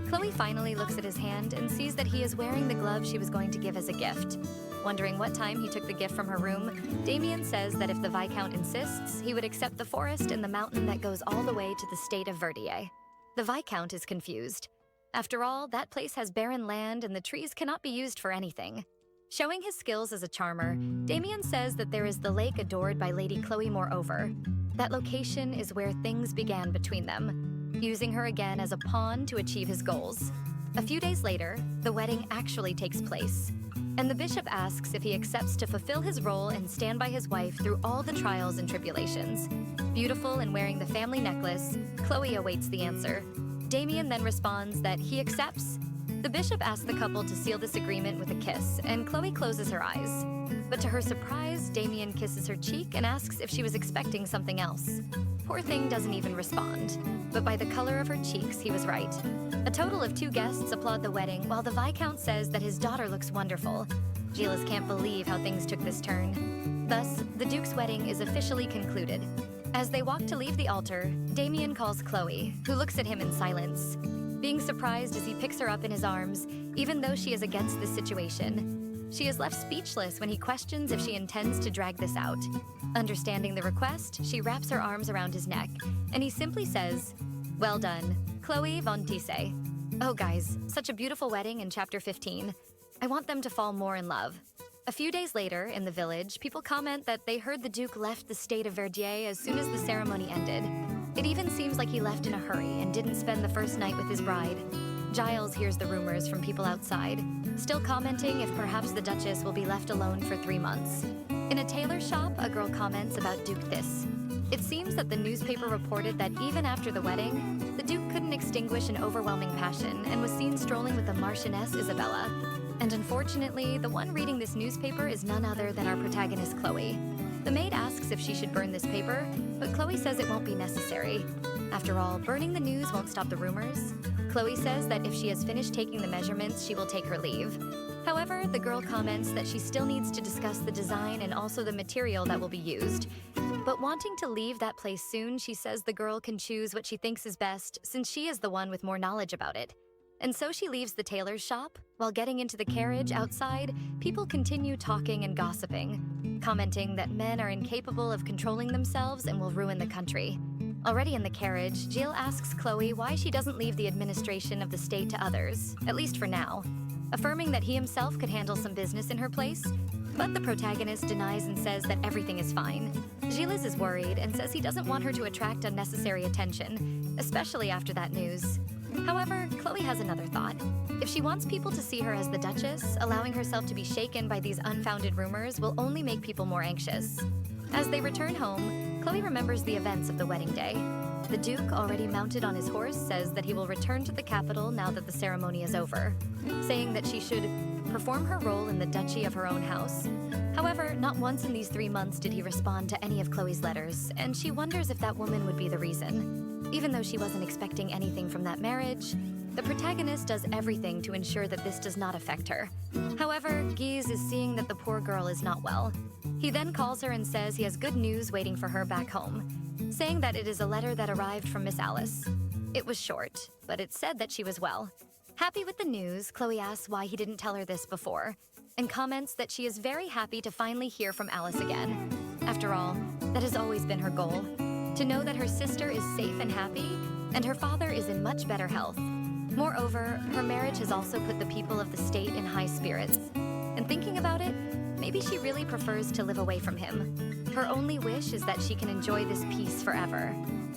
Chloe finally looks at his hand and sees that he is wearing the glove she was going to give as a gift. Wondering what time he took the gift from her room, Damian says that if the Viscount insists, he would accept the forest and the mountain that goes all the way to the state of Verdier. The Viscount is confused. After all, that place has barren land and the trees cannot be used for anything. Showing his skills as a charmer, Damian says that there is the lake adored by Lady Chloe moreover. That location is where things began between them, using her again as a pawn to achieve his goals. A few days later, the wedding actually takes place, and the bishop asks if he accepts to fulfill his role and stand by his wife through all the trials and tribulations. Beautiful and wearing the family necklace, Chloe awaits the answer. Damian then responds that he accepts. The bishop asks the couple to seal this agreement with a kiss, and Chloe closes her eyes. But to her surprise, Damian kisses her cheek and asks if she was expecting something else. Poor thing doesn't even respond, but by the color of her cheeks, he was right. A total of 2 guests applaud the wedding, while the Viscount says that his daughter looks wonderful. Gilles can't believe how things took this turn. Thus, the Duke's wedding is officially concluded. As they walk to leave the altar, Damian calls Chloe, who looks at him in silence, being surprised as he picks her up in his arms, even though she is against this situation. She is left speechless when he questions if she intends to drag this out. Understanding the request, she wraps her arms around his neck, and he simply says, "Well done, Chloe von Thissy." Oh guys, such a beautiful wedding in chapter 15. I want them to fall more in love. A few days later, in the village, people comment that they heard the Duke left the state of Verdier as soon as the ceremony ended. It even seems like he left in a hurry and didn't spend the first night with his bride. Giles hears the rumors from people outside, still commenting if perhaps the Duchess will be left alone for 3 months. In a tailor shop, a girl comments about Duke this. It seems that the newspaper reported that even after the wedding, the Duke couldn't extinguish an overwhelming passion and was seen strolling with the Marchioness Isabella. And unfortunately, the one reading this newspaper is none other than our protagonist, Chloe. The maid asks if she should burn this paper, but Chloe says it won't be necessary. After all, burning the news won't stop the rumors. Chloe says that if she has finished taking the measurements, she will take her leave. However, the girl comments that she still needs to discuss the design and also the material that will be used. But wanting to leave that place soon, she says the girl can choose what she thinks is best since she is the one with more knowledge about it. And so she leaves the tailor's shop. While getting into the carriage outside, people continue talking and gossiping, commenting that men are incapable of controlling themselves and will ruin the country. Already in the carriage, Jill asks Chloe why she doesn't leave the administration of the state to others, at least for now, affirming that he himself could handle some business in her place. But the protagonist denies and says that everything is fine. Gilles is worried and says he doesn't want her to attract unnecessary attention, especially after that news. However, Chloe has another thought. If she wants people to see her as the Duchess, allowing herself to be shaken by these unfounded rumors will only make people more anxious. As they return home, Chloe remembers the events of the wedding day. The Duke, already mounted on his horse, says that he will return to the capital now that the ceremony is over, saying that she should perform her role in the duchy of her own house. However, not once in these 3 months did he respond to any of Chloe's letters, and she wonders if that woman would be the reason. Even though she wasn't expecting anything from that marriage, the protagonist does everything to ensure that this does not affect her. However, Guise is seeing that the poor girl is not well. He then calls her and says he has good news waiting for her back home, saying that it is a letter that arrived from Miss Alice. It was short, but it said that she was well. Happy with the news, Chloe asks why he didn't tell her this before, and comments that she is very happy to finally hear from Alice again. After all, that has always been her goal, to know that her sister is safe and happy, and her father is in much better health. Moreover, her marriage has also put the people of the state in high spirits. And thinking about it, maybe she really prefers to live away from him. Her only wish is that she can enjoy this peace forever.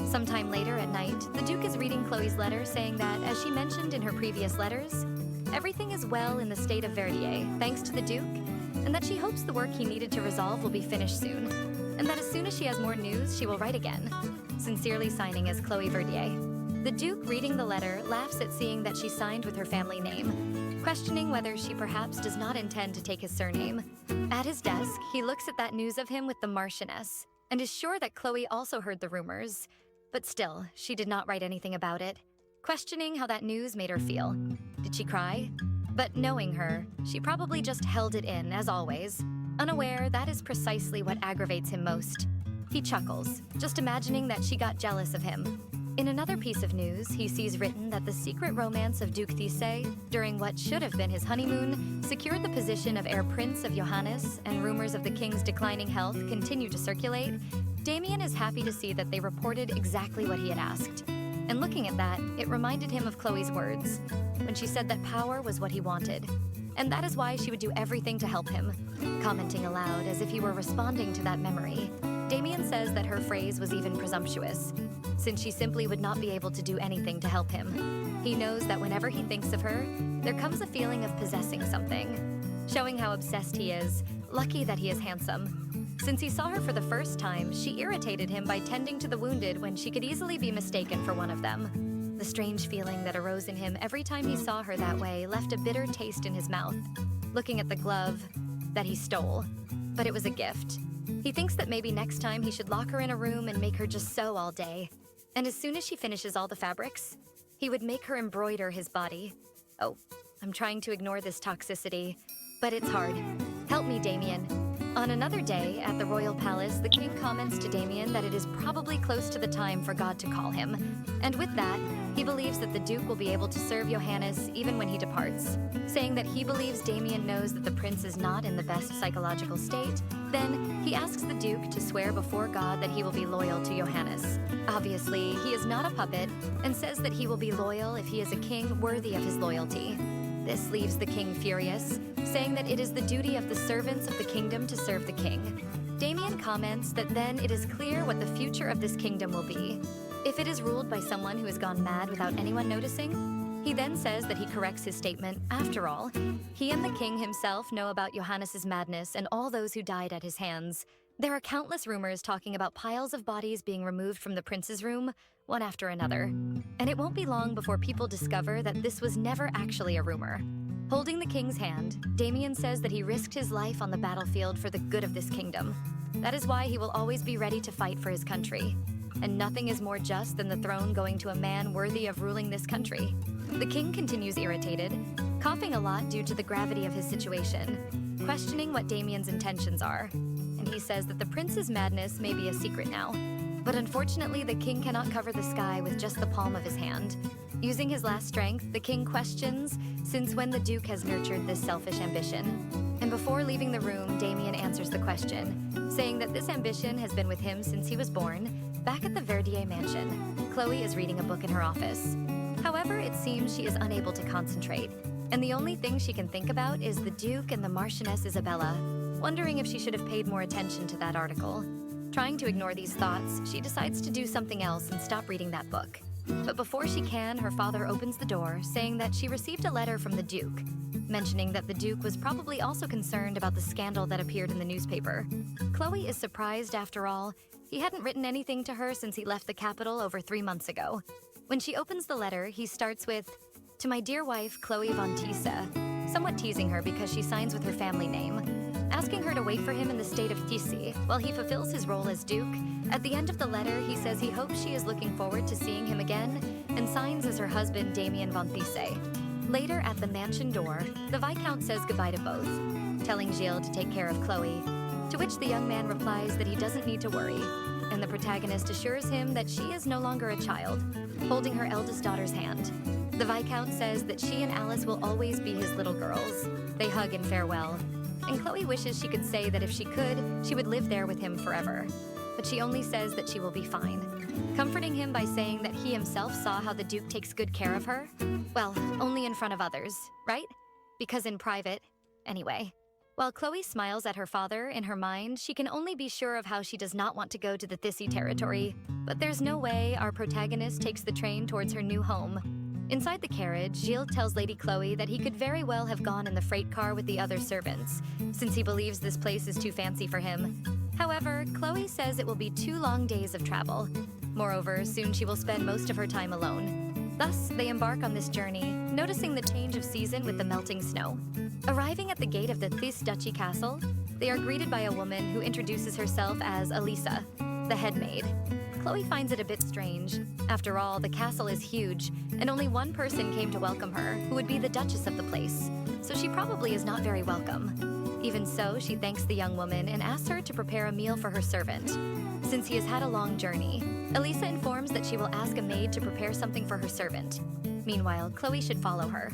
Sometime later at night, the Duke is reading Chloe's letter saying that, as she mentioned in her previous letters, everything is well in the state of Verdier, thanks to the Duke, and that she hopes the work he needed to resolve will be finished soon, and that as soon as she has more news, she will write again. Sincerely signing as Chloe Verdier. The Duke, reading the letter, laughs at seeing that she signed with her family name, questioning whether she perhaps does not intend to take his surname. At his desk, he looks at that news of him with the Marchioness, and is sure that Chloe also heard the rumors. But still, she did not write anything about it, questioning how that news made her feel. Did she cry? But knowing her, she probably just held it in, as always. Unaware, that is precisely what aggravates him most. He chuckles, just imagining that she got jealous of him. In another piece of news, he sees written that the secret romance of Duke Thissy, during what should have been his honeymoon, secured the position of heir prince of Johannes, and rumors of the king's declining health continue to circulate. Damian is happy to see that they reported exactly what he had asked. And looking at that, it reminded him of Chloe's words, when she said that power was what he wanted. And that is why she would do everything to help him, commenting aloud as if he were responding to that memory. Damian says that her phrase was even presumptuous, since she simply would not be able to do anything to help him. He knows that whenever he thinks of her, there comes a feeling of possessing something, showing how obsessed he is, lucky that he is handsome. Since he saw her for the first time, she irritated him by tending to the wounded when she could easily be mistaken for one of them. The strange feeling that arose in him every time he saw her that way left a bitter taste in his mouth, looking at the glove that he stole. But it was a gift. He thinks that maybe next time he should lock her in a room and make her just sew all day. And as soon as she finishes all the fabrics, he would make her embroider his body. Oh, I'm trying to ignore this toxicity, but it's hard. Help me, Damian. On another day, at the royal palace, the king comments to Damian that it is probably close to the time for God to call him. And with that, he believes that the Duke will be able to serve Johannes even when he departs, saying that he believes Damian knows that the prince is not in the best psychological state. Then, he asks the Duke to swear before God that he will be loyal to Johannes. Obviously, he is not a puppet, and says that he will be loyal if he is a king worthy of his loyalty. This leaves the king furious, saying that it is the duty of the servants of the kingdom to serve the king. Damian comments that then it is clear what the future of this kingdom will be. If it is ruled by someone who has gone mad without anyone noticing, he then says that he corrects his statement. After all, he and the king himself know about Johannes's madness and all those who died at his hands. There are countless rumors talking about piles of bodies being removed from the prince's room, one after another. And it won't be long before people discover that this was never actually a rumor. Holding the king's hand, Damian says that he risked his life on the battlefield for the good of this kingdom. That is why he will always be ready to fight for his country. And nothing is more just than the throne going to a man worthy of ruling this country. The king continues irritated, coughing a lot due to the gravity of his situation, questioning what Damian's intentions are. And he says that the prince's madness may be a secret now. But unfortunately, the king cannot cover the sky with just the palm of his hand. Using his last strength, the king questions since when the duke has nurtured this selfish ambition. And before leaving the room, Damian answers the question, saying that this ambition has been with him since he was born. Back at the Verdier mansion, Chloe is reading a book in her office. However, it seems she is unable to concentrate, and the only thing she can think about is the Duke and the Marchioness Isabella, wondering if she should have paid more attention to that article. Trying to ignore these thoughts, she decides to do something else and stop reading that book. But before she can, her father opens the door, saying that she received a letter from the Duke, mentioning that the Duke was probably also concerned about the scandal that appeared in the newspaper. Chloe is surprised after all. He hadn't written anything to her since he left the capital over 3 months ago. When she opens the letter, he starts with, "To my dear wife, Chloe von Thissy," somewhat teasing her because she signs with her family name, asking her to wait for him in the state of Thissy while he fulfills his role as Duke. At the end of the letter, he says he hopes she is looking forward to seeing him again and signs as her husband, Damian von Thissy. Later, at the mansion door, the Viscount says goodbye to both, telling Gilles to take care of Chloe, to which the young man replies that he doesn't need to worry, and the protagonist assures him that she is no longer a child, holding her eldest daughter's hand. The Viscount says that she and Alice will always be his little girls. They hug in farewell, and Chloe wishes she could say that if she could, she would live there with him forever. But she only says that she will be fine, comforting him by saying that he himself saw how the Duke takes good care of her. Well, only in front of others, right? Because in private, anyway. While Chloe smiles at her father, in her mind, she can only be sure of how she does not want to go to the Thissy territory. But there's no way our protagonist takes the train towards her new home. Inside the carriage, Gilles tells Lady Chloe that he could very well have gone in the freight car with the other servants, since he believes this place is too fancy for him. However, Chloe says it will be 2 long days of travel. Moreover, soon she will spend most of her time alone. Thus, they embark on this journey, noticing the change of season with the melting snow. Arriving at the gate of the Thys Duchy Castle, they are greeted by a woman who introduces herself as Elisa, the head maid. Chloe finds it a bit strange. After all, the castle is huge, and only one person came to welcome her, who would be the duchess of the place, so she probably is not very welcome. Even so, she thanks the young woman and asks her to prepare a meal for her servant. Since he has had a long journey, Elisa informs that she will ask a maid to prepare something for her servant. Meanwhile, Chloe should follow her.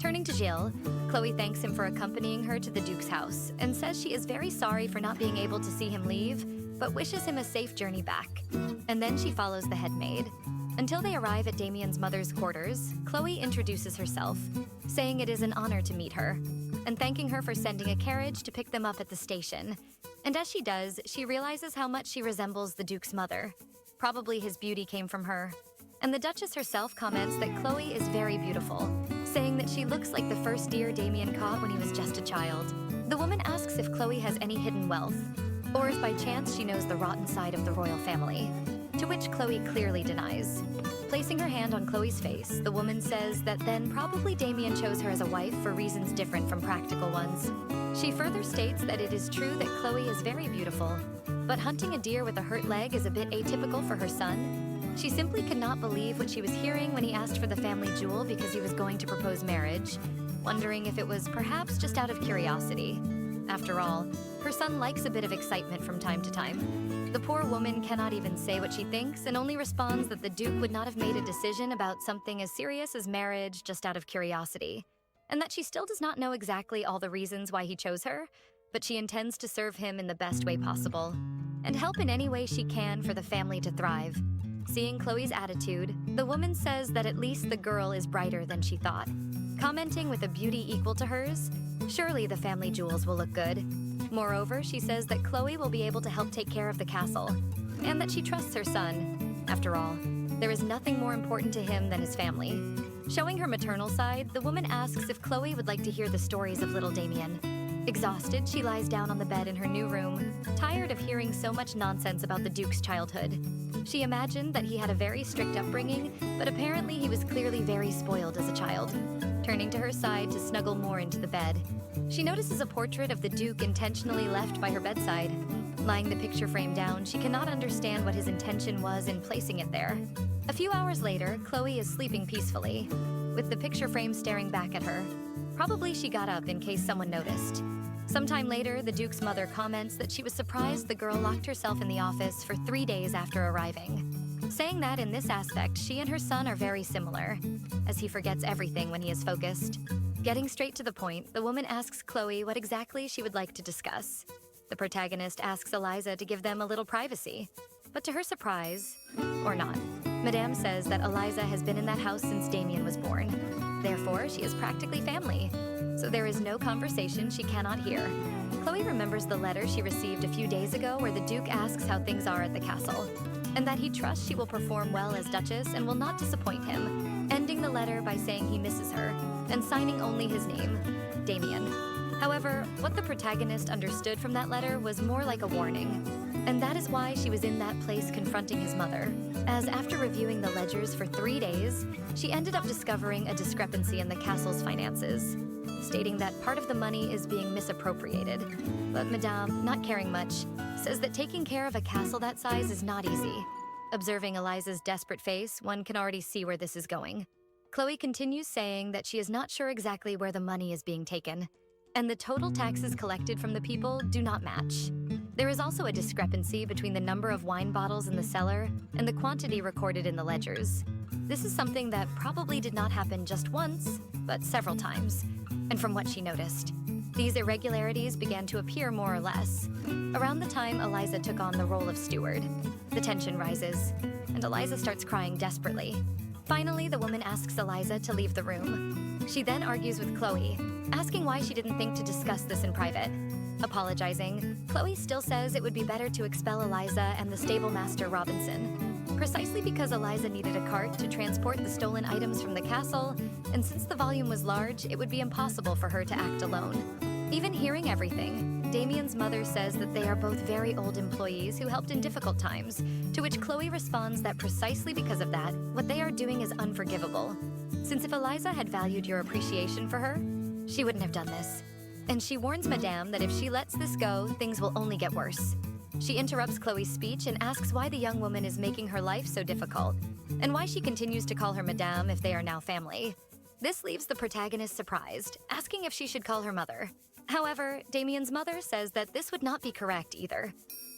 Turning to Gilles, Chloe thanks him for accompanying her to the Duke's house and says she is very sorry for not being able to see him leave, but wishes him a safe journey back. And then she follows the head maid. Until they arrive at Damian's mother's quarters, Chloe introduces herself, saying it is an honor to meet her, and thanking her for sending a carriage to pick them up at the station. And as she does, she realizes how much she resembles the Duke's mother. Probably his beauty came from her. And the Duchess herself comments that Chloe is very beautiful, saying that she looks like the first deer Damian caught when he was just a child. The woman asks if Chloe has any hidden wealth, or if by chance she knows the rotten side of the royal family, to which Chloe clearly denies. Placing her hand on Chloe's face, the woman says that then probably Damian chose her as a wife for reasons different from practical ones. She further states that it is true that Chloe is very beautiful, but hunting a deer with a hurt leg is a bit atypical for her son. She simply could not believe what she was hearing when he asked for the family jewel because he was going to propose marriage, wondering if it was perhaps just out of curiosity. After all, her son likes a bit of excitement from time to time. The poor woman cannot even say what she thinks and only responds that the Duke would not have made a decision about something as serious as marriage just out of curiosity, and that she still does not know exactly all the reasons why he chose her, but she intends to serve him in the best way possible, and help in any way she can for the family to thrive. Seeing Chloe's attitude, the woman says that at least the girl is brighter than she thought, commenting with a beauty equal to hers, surely the family jewels will look good. Moreover, she says that Chloe will be able to help take care of the castle, and that she trusts her son. After all, there is nothing more important to him than his family. Showing her maternal side, the woman asks if Chloe would like to hear the stories of little Damian. Exhausted, she lies down on the bed in her new room, tired of hearing so much nonsense about the Duke's childhood. She imagined that he had a very strict upbringing, but apparently he was clearly very spoiled as a child. turning to her side to snuggle more into the bed. She notices a portrait of the Duke intentionally left by her bedside. Lying the picture frame down, she cannot understand what his intention was in placing it there. A few hours later, Chloe is sleeping peacefully, with the picture frame staring back at her. Probably she got up in case someone noticed. Sometime later, the Duke's mother comments that she was surprised the girl locked herself in the office for 3 days after arriving, saying that in this aspect, she and her son are very similar, as he forgets everything when he is focused. Getting straight to the point, the woman asks Chloe what exactly she would like to discuss. The protagonist asks Eliza to give them a little privacy, but to her surprise, or not, Madame says that Eliza has been in that house since Damian was born. Therefore, she is practically family, so there is no conversation she cannot hear. Chloe remembers the letter she received a few days ago where the Duke asks how things are at the castle, and that he trusts she will perform well as Duchess and will not disappoint him, ending the letter by saying he misses her, and signing only his name, Damian. However, what the protagonist understood from that letter was more like a warning, and that is why she was in that place confronting his mother, as after reviewing the ledgers for 3 days, she ended up discovering a discrepancy in the castle's finances, stating that part of the money is being misappropriated. But Madame, not caring much, says that taking care of a castle that size is not easy. Observing Eliza's desperate face, one can already see where this is going. Chloe continues saying that she is not sure exactly where the money is being taken, and the total taxes collected from the people do not match. There is also a discrepancy between the number of wine bottles in the cellar and the quantity recorded in the ledgers. This is something that probably did not happen just once, but several times. And from what she noticed, these irregularities began to appear more or less around the time Eliza took on the role of steward. The tension rises, and Eliza starts crying desperately. Finally, the woman asks Eliza to leave the room. She then argues with Chloe, asking why she didn't think to discuss this in private. Apologizing, Chloe still says it would be better to expel Eliza and the stable master Robinson, precisely because Eliza needed a cart to transport the stolen items from the castle, and since the volume was large, it would be impossible for her to act alone. Even hearing everything, Damian's mother says that they are both very old employees who helped in difficult times, to which Chloe responds that precisely because of that, what they are doing is unforgivable. Since if Eliza had valued your appreciation for her, she wouldn't have done this. And she warns Madame that if she lets this go, things will only get worse. She interrupts Chloe's speech and asks why the young woman is making her life so difficult, and why she continues to call her Madame if they are now family. This leaves the protagonist surprised, asking if she should call her mother. However, Damian's mother says that this would not be correct either.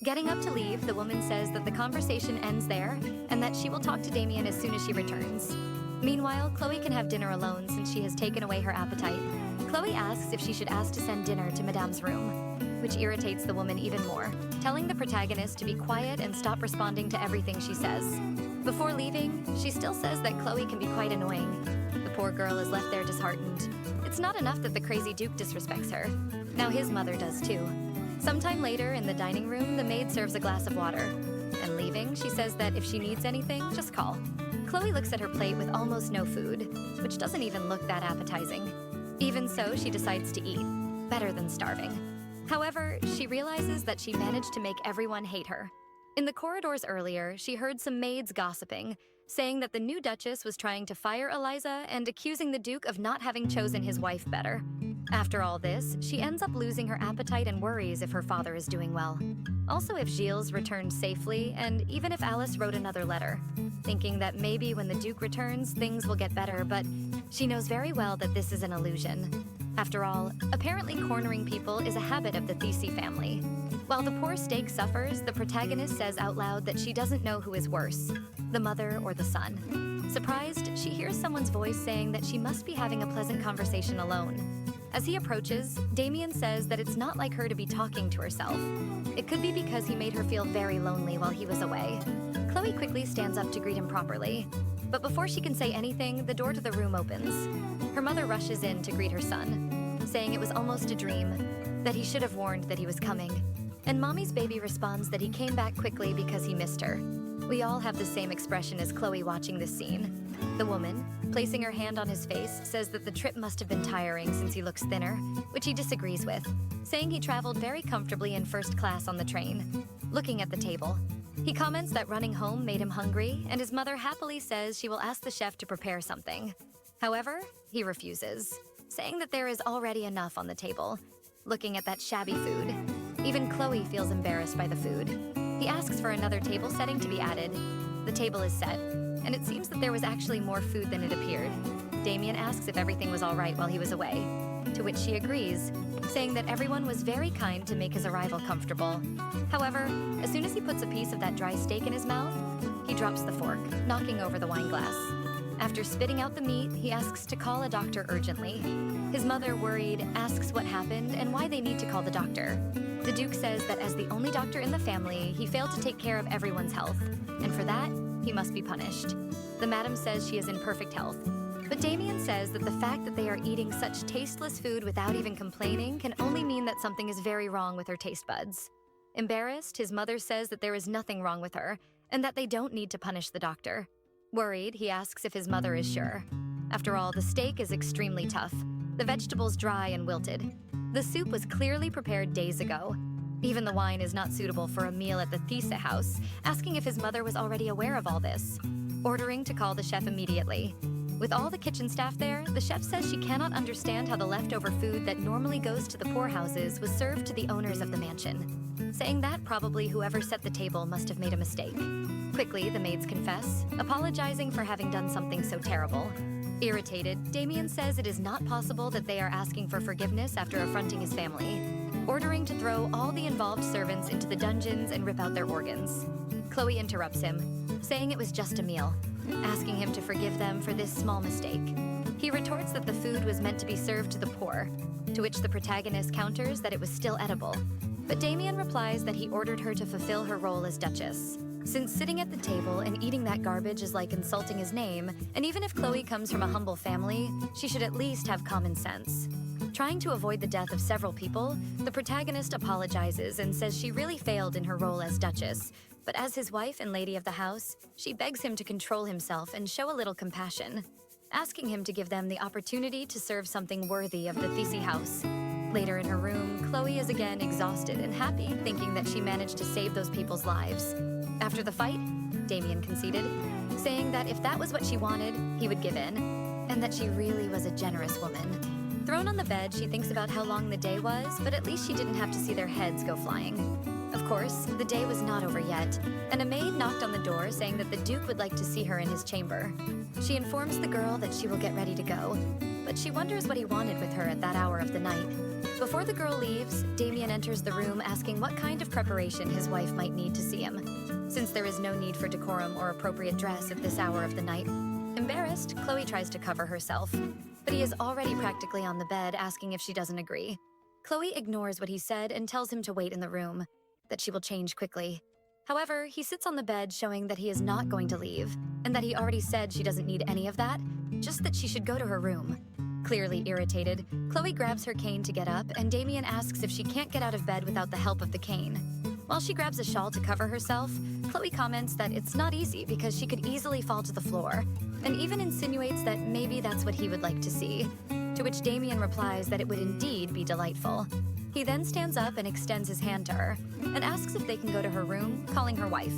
Getting up to leave, the woman says that the conversation ends there, and that she will talk to Damian as soon as she returns. Meanwhile, Chloe can have dinner alone since she has taken away her appetite. Chloe asks if she should ask to send dinner to Madame's room, which irritates the woman even more, telling the protagonist to be quiet and stop responding to everything she says. Before leaving, she still says that Chloe can be quite annoying. The poor girl is left there disheartened. It's not enough that the crazy Duke disrespects her. Now his mother does too. Sometime later, in the dining room, the maid serves a glass of water. And leaving, she says that if she needs anything, just call. Chloe looks at her plate with almost no food, which doesn't even look that appetizing. Even so, she decides to eat. Better than starving. However, she realizes that she managed to make everyone hate her. In the corridors earlier, she heard some maids gossiping, saying that the new Duchess was trying to fire Eliza and accusing the Duke of not having chosen his wife better. After all this, she ends up losing her appetite and worries if her father is doing well. Also if Gilles returned safely, and even if Alice wrote another letter, thinking that maybe when the Duke returns, things will get better, but she knows very well that this is an illusion. After all, apparently cornering people is a habit of the Thissy family. While the poor Stake suffers, the protagonist says out loud that she doesn't know who is worse, the mother or the son. Surprised, she hears someone's voice saying that she must be having a pleasant conversation alone. As he approaches, Damian says that it's not like her to be talking to herself. It could be because he made her feel very lonely while he was away. Chloe quickly stands up to greet him properly, but before she can say anything, the door to the room opens. Her mother rushes in to greet her son, saying it was almost a dream, that he should have warned that he was coming. And Mommy's baby responds that he came back quickly because he missed her. We all have the same expression as Chloe watching this scene. The woman, placing her hand on his face, says that the trip must have been tiring since he looks thinner, which he disagrees with, saying he traveled very comfortably in first class on the train. Looking at the table, he comments that running home made him hungry, and his mother happily says she will ask the chef to prepare something. However, he refuses, saying that there is already enough on the table. Looking at that shabby food, even Chloe feels embarrassed by the food. He asks for another table setting to be added. The table is set, and it seems that there was actually more food than it appeared. Damian asks if everything was all right while he was away, to which she agrees, saying that everyone was very kind to make his arrival comfortable. However, as soon as he puts a piece of that dry steak in his mouth, he drops the fork, knocking over the wine glass. After spitting out the meat, he asks to call a doctor urgently. His mother, worried, asks what happened and why they need to call the doctor. The Duke says that as the only doctor in the family, he failed to take care of everyone's health, and for that, he must be punished. The madam says she is in perfect health, but Damian says that the fact that they are eating such tasteless food without even complaining can only mean that something is very wrong with her taste buds. Embarrassed, his mother says that there is nothing wrong with her, and that they don't need to punish the doctor. Worried, he asks if his mother is sure. After all, the steak is extremely tough, the vegetables dry and wilted. The soup was clearly prepared days ago. Even the wine is not suitable for a meal at the Thissy house, asking if his mother was already aware of all this. Ordering to call the chef immediately. With all the kitchen staff there, the chef says she cannot understand how the leftover food that normally goes to the poorhouses was served to the owners of the mansion, saying that probably whoever set the table must have made a mistake. Quickly, the maids confess, apologizing for having done something so terrible. Irritated, Damian says it is not possible that they are asking for forgiveness after affronting his family, ordering to throw all the involved servants into the dungeons and rip out their organs. Chloe interrupts him, saying it was just a meal, asking him to forgive them for this small mistake. He retorts that the food was meant to be served to the poor, to which the protagonist counters that it was still edible. But Damian replies that he ordered her to fulfill her role as duchess, since sitting at the table and eating that garbage is like insulting his name, and even if Chloe comes from a humble family, she should at least have common sense. Trying to avoid the death of several people, the protagonist apologizes and says she really failed in her role as duchess, but as his wife and lady of the house, she begs him to control himself and show a little compassion, asking him to give them the opportunity to serve something worthy of the Thissy house. Later in her room, Chloe is again exhausted and happy, thinking that she managed to save those people's lives. After the fight, Damian conceded, saying that if that was what she wanted, he would give in, and that she really was a generous woman. Thrown on the bed, she thinks about how long the day was, but at least she didn't have to see their heads go flying. Of course, the day was not over yet, and a maid knocked on the door saying that the Duke would like to see her in his chamber. She informs the girl that she will get ready to go, but she wonders what he wanted with her at that hour of the night. Before the girl leaves, Damian enters the room asking what kind of preparation his wife might need to see him, since there is no need for decorum or appropriate dress at this hour of the night. Embarrassed, Chloe tries to cover herself, but he is already practically on the bed asking if she doesn't agree. Chloe ignores what he said and tells him to wait in the room, that she will change quickly. However, he sits on the bed showing that he is not going to leave, and that he already said she doesn't need any of that, just that she should go to her room. Clearly irritated, Chloe grabs her cane to get up, and Damian asks if she can't get out of bed without the help of the cane. While she grabs a shawl to cover herself, Chloe comments that it's not easy because she could easily fall to the floor, and even insinuates that maybe that's what he would like to see, to which Damian replies that it would indeed be delightful. He then stands up and extends his hand to her, and asks if they can go to her room, calling her wife.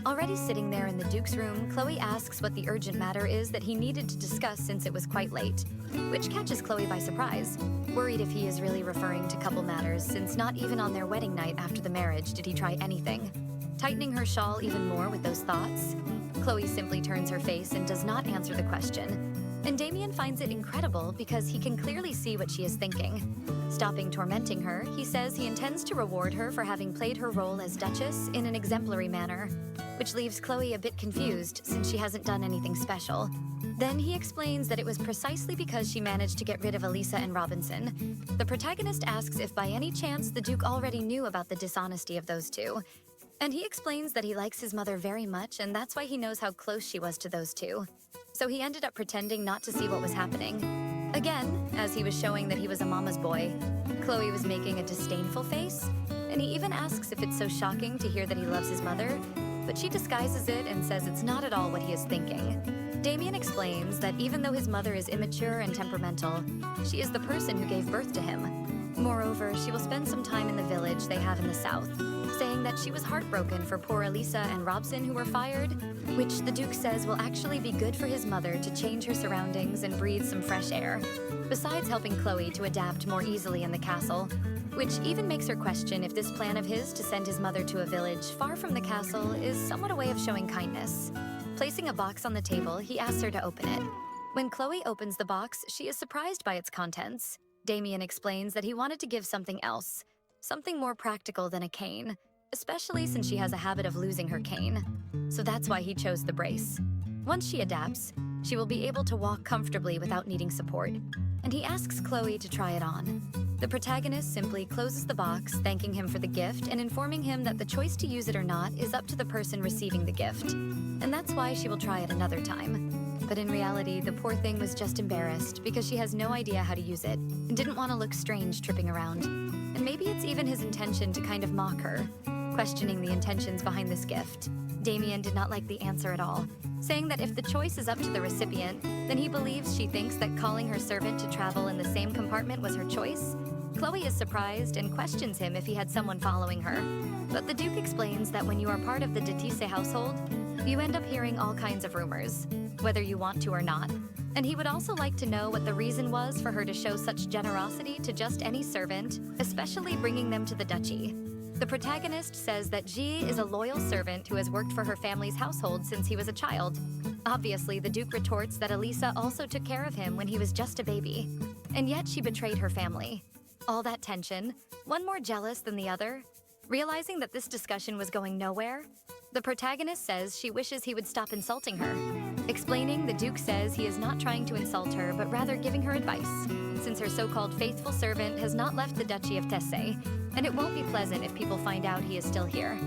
Already sitting there in the Duke's room, Chloe asks what the urgent matter is that he needed to discuss since it was quite late, which catches Chloe by surprise, worried if he is really referring to couple matters since not even on their wedding night after the marriage did he try anything. Tightening her shawl even more with those thoughts, Chloe simply turns her face and does not answer the question. And Damian finds it incredible because he can clearly see what she is thinking. Stopping tormenting her, he says he intends to reward her for having played her role as Duchess in an exemplary manner, which leaves Chloe a bit confused since she hasn't done anything special. Then he explains that it was precisely because she managed to get rid of Elisa and Robinson. The protagonist asks if by any chance the Duke already knew about the dishonesty of those two. And he explains that he likes his mother very much and that's why he knows how close she was to those two. So he ended up pretending not to see what was happening. Again, as he was showing that he was a mama's boy, Chloe was making a disdainful face, and he even asks if it's so shocking to hear that he loves his mother, but she disguises it and says it's not at all what he is thinking. Damian explains that even though his mother is immature and temperamental, she is the person who gave birth to him. Moreover, she will spend some time in the village they have in the south, saying that she was heartbroken for poor Elisa and Robson who were fired, which the Duke says will actually be good for his mother to change her surroundings and breathe some fresh air, besides helping Chloe to adapt more easily in the castle, which even makes her question if this plan of his to send his mother to a village far from the castle is somewhat a way of showing kindness. Placing a box on the table, he asks her to open it. When Chloe opens the box, she is surprised by its contents. Damian explains that he wanted to give something else, something more practical than a cane, especially since she has a habit of losing her cane. So that's why he chose the brace. Once she adapts, she will be able to walk comfortably without needing support, and he asks Chloe to try it on. The protagonist simply closes the box, thanking him for the gift and informing him that the choice to use it or not is up to the person receiving the gift, and that's why she will try it another time. But in reality, the poor thing was just embarrassed because she has no idea how to use it and didn't want to look strange tripping around. And maybe it's even his intention to kind of mock her, questioning the intentions behind this gift. Damian did not like the answer at all, saying that if the choice is up to the recipient, then he believes she thinks that calling her servant to travel in the same compartment was her choice. Chloe is surprised and questions him if he had someone following her. But the Duke explains that when you are part of the de Thissy household, you end up hearing all kinds of rumors, whether you want to or not. And he would also like to know what the reason was for her to show such generosity to just any servant, especially bringing them to the duchy. The protagonist says that Ji is a loyal servant who has worked for her family's household since he was a child. Obviously, the Duke retorts that Elisa also took care of him when he was just a baby. And yet she betrayed her family. All that tension, one more jealous than the other. Realizing that this discussion was going nowhere, the protagonist says she wishes he would stop insulting her. Explaining, the Duke says he is not trying to insult her, but rather giving her advice, since her so-called faithful servant has not left the Duchy of Thissy, and it won't be pleasant if people find out he is still here,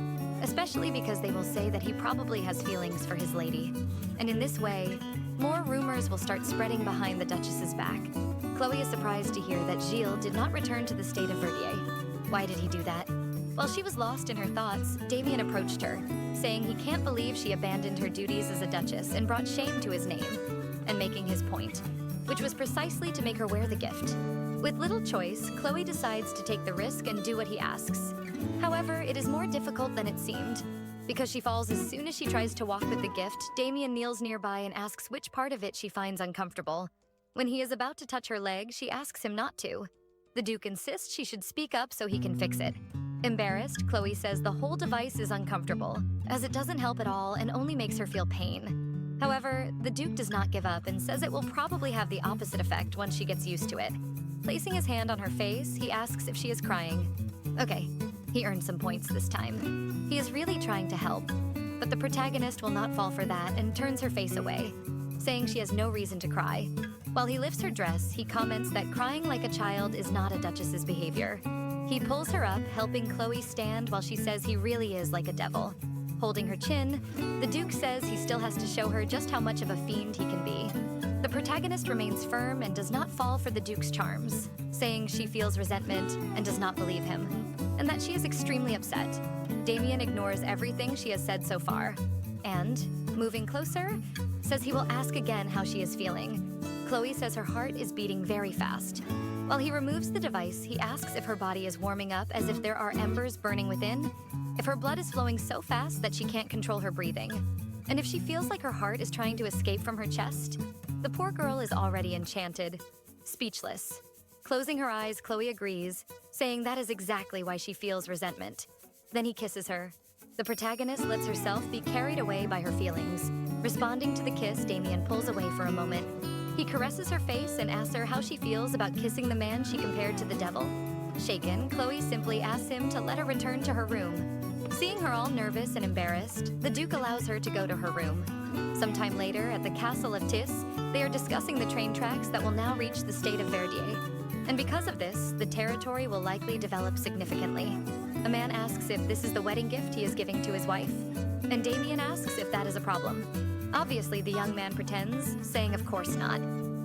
especially because they will say that he probably has feelings for his lady. And in this way, more rumors will start spreading behind the Duchess's back. Chloe is surprised to hear that Gilles did not return to the state of Verdier. Why did he do that? While she was lost in her thoughts, Damian approached her, saying he can't believe she abandoned her duties as a duchess and brought shame to his name, and making his point, which was precisely to make her wear the gift. With little choice, Chloe decides to take the risk and do what he asks. However, it is more difficult than it seemed. Because she falls as soon as she tries to walk with the gift, Damian kneels nearby and asks which part of it she finds uncomfortable. When he is about to touch her leg, she asks him not to. The Duke insists she should speak up so he can fix it. Embarrassed, Chloe says the whole device is uncomfortable, as it doesn't help at all and only makes her feel pain. However, the Duke does not give up and says it will probably have the opposite effect once she gets used to it. Placing his hand on her face, he asks if she is crying. Okay, he earned some points this time. He is really trying to help, but the protagonist will not fall for that and turns her face away, saying she has no reason to cry. While he lifts her dress, he comments that crying like a child is not a duchess's behavior. He pulls her up, helping Chloe stand while she says he really is like a devil. Holding her chin, the Duke says he still has to show her just how much of a fiend he can be. The protagonist remains firm and does not fall for the Duke's charms, saying she feels resentment and does not believe him, and that she is extremely upset. Damian ignores everything she has said so far, and, moving closer, says he will ask again how she is feeling. Chloe says her heart is beating very fast. While he removes the device, he asks if her body is warming up as if there are embers burning within, if her blood is flowing so fast that she can't control her breathing, and if she feels like her heart is trying to escape from her chest. The poor girl is already enchanted, speechless. Closing her eyes, Chloe agrees, saying that is exactly why she feels resentment. Then he kisses her. The protagonist lets herself be carried away by her feelings. Responding to the kiss, Damian pulls away for a moment. He caresses her face and asks her how she feels about kissing the man she compared to the devil. Shaken, Chloe simply asks him to let her return to her room. Seeing her all nervous and embarrassed, the Duke allows her to go to her room. Sometime later, at the castle of Tis, they are discussing the train tracks that will now reach the state of Verdier. And because of this, the territory will likely develop significantly. A man asks if this is the wedding gift he is giving to his wife, and Damian asks if that is a problem. Obviously, the young man pretends, saying of course not,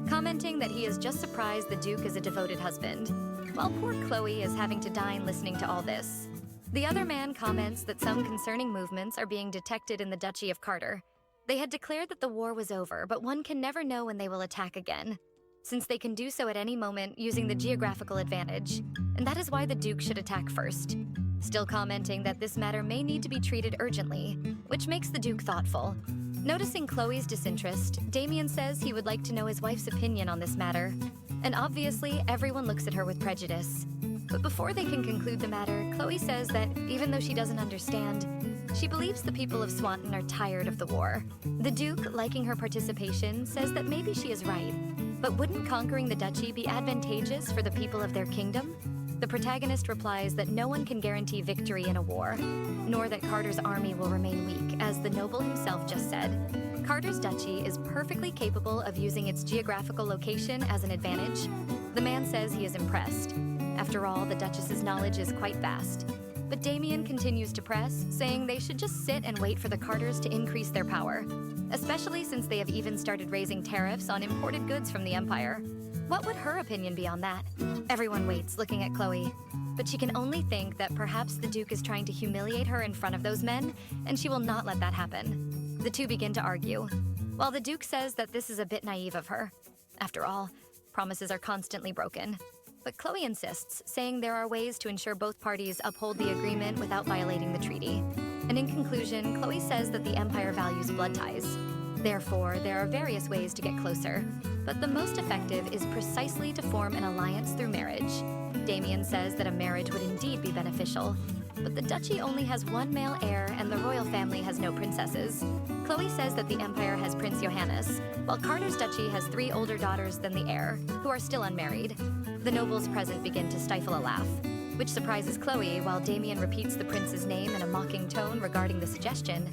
commenting that he is just surprised the Duke is a devoted husband, while poor Chloe is having to dine listening to all this. The other man comments that some concerning movements are being detected in the Duchy of Carter. They had declared that the war was over, but one can never know when they will attack again. since they can do so at any moment using the geographical advantage, and that is why the Duke should attack first. Still commenting that this matter may need to be treated urgently, which makes the Duke thoughtful. Noticing Chloe's disinterest, Damian says he would like to know his wife's opinion on this matter, and obviously everyone looks at her with prejudice. But before they can conclude the matter, Chloe says that even though she doesn't understand, she believes the people of Swanton are tired of the war. The Duke, liking her participation, says that maybe she is right, but wouldn't conquering the duchy be advantageous for the people of their kingdom? The protagonist replies that no one can guarantee victory in a war, nor that Carter's army will remain weak, as the noble himself just said. Carter's duchy is perfectly capable of using its geographical location as an advantage. The man says he is impressed. After all, the Duchess's knowledge is quite vast. But Damian continues to press, saying they should just sit and wait for the Carters to increase their power, especially since they have even started raising tariffs on imported goods from the Empire. What would her opinion be on that? Everyone waits, looking at Chloe, but she can only think that perhaps the Duke is trying to humiliate her in front of those men, and she will not let that happen. The two begin to argue, while the Duke says that this is a bit naive of her. After all, promises are constantly broken. But Chloe insists, saying there are ways to ensure both parties uphold the agreement without violating the treaty. And in conclusion, Chloe says that the Empire values blood ties. Therefore, there are various ways to get closer, but the most effective is precisely to form an alliance through marriage. Damian says that a marriage would indeed be beneficial, but the duchy only has one male heir and the royal family has no princesses. Chloe says that the Empire has Prince Johannes, while Carter's duchy has 3 older daughters than the heir, who are still unmarried. The nobles present begin to stifle a laugh, which surprises Chloe while Damian repeats the prince's name in a mocking tone regarding the suggestion.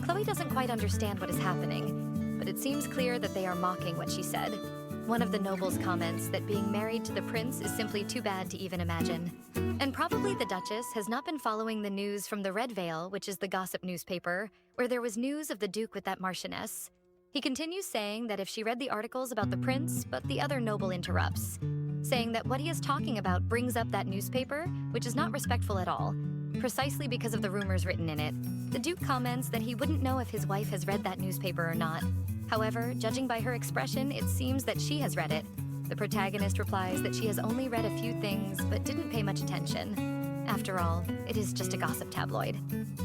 Chloe doesn't quite understand what is happening, but it seems clear that they are mocking what she said. One of the nobles comments that being married to the prince is simply too bad to even imagine. And probably the Duchess has not been following the news from the Red Veil, which is the gossip newspaper, where there was news of the Duke with that Marchioness. He continues saying that if she read the articles about the prince, but the other noble interrupts, saying that what he is talking about brings up that newspaper, which is not respectful at all, precisely because of the rumors written in it. The Duke comments that he wouldn't know if his wife has read that newspaper or not. However, judging by her expression, it seems that she has read it. The protagonist replies that she has only read a few things, but didn't pay much attention. After all, it is just a gossip tabloid.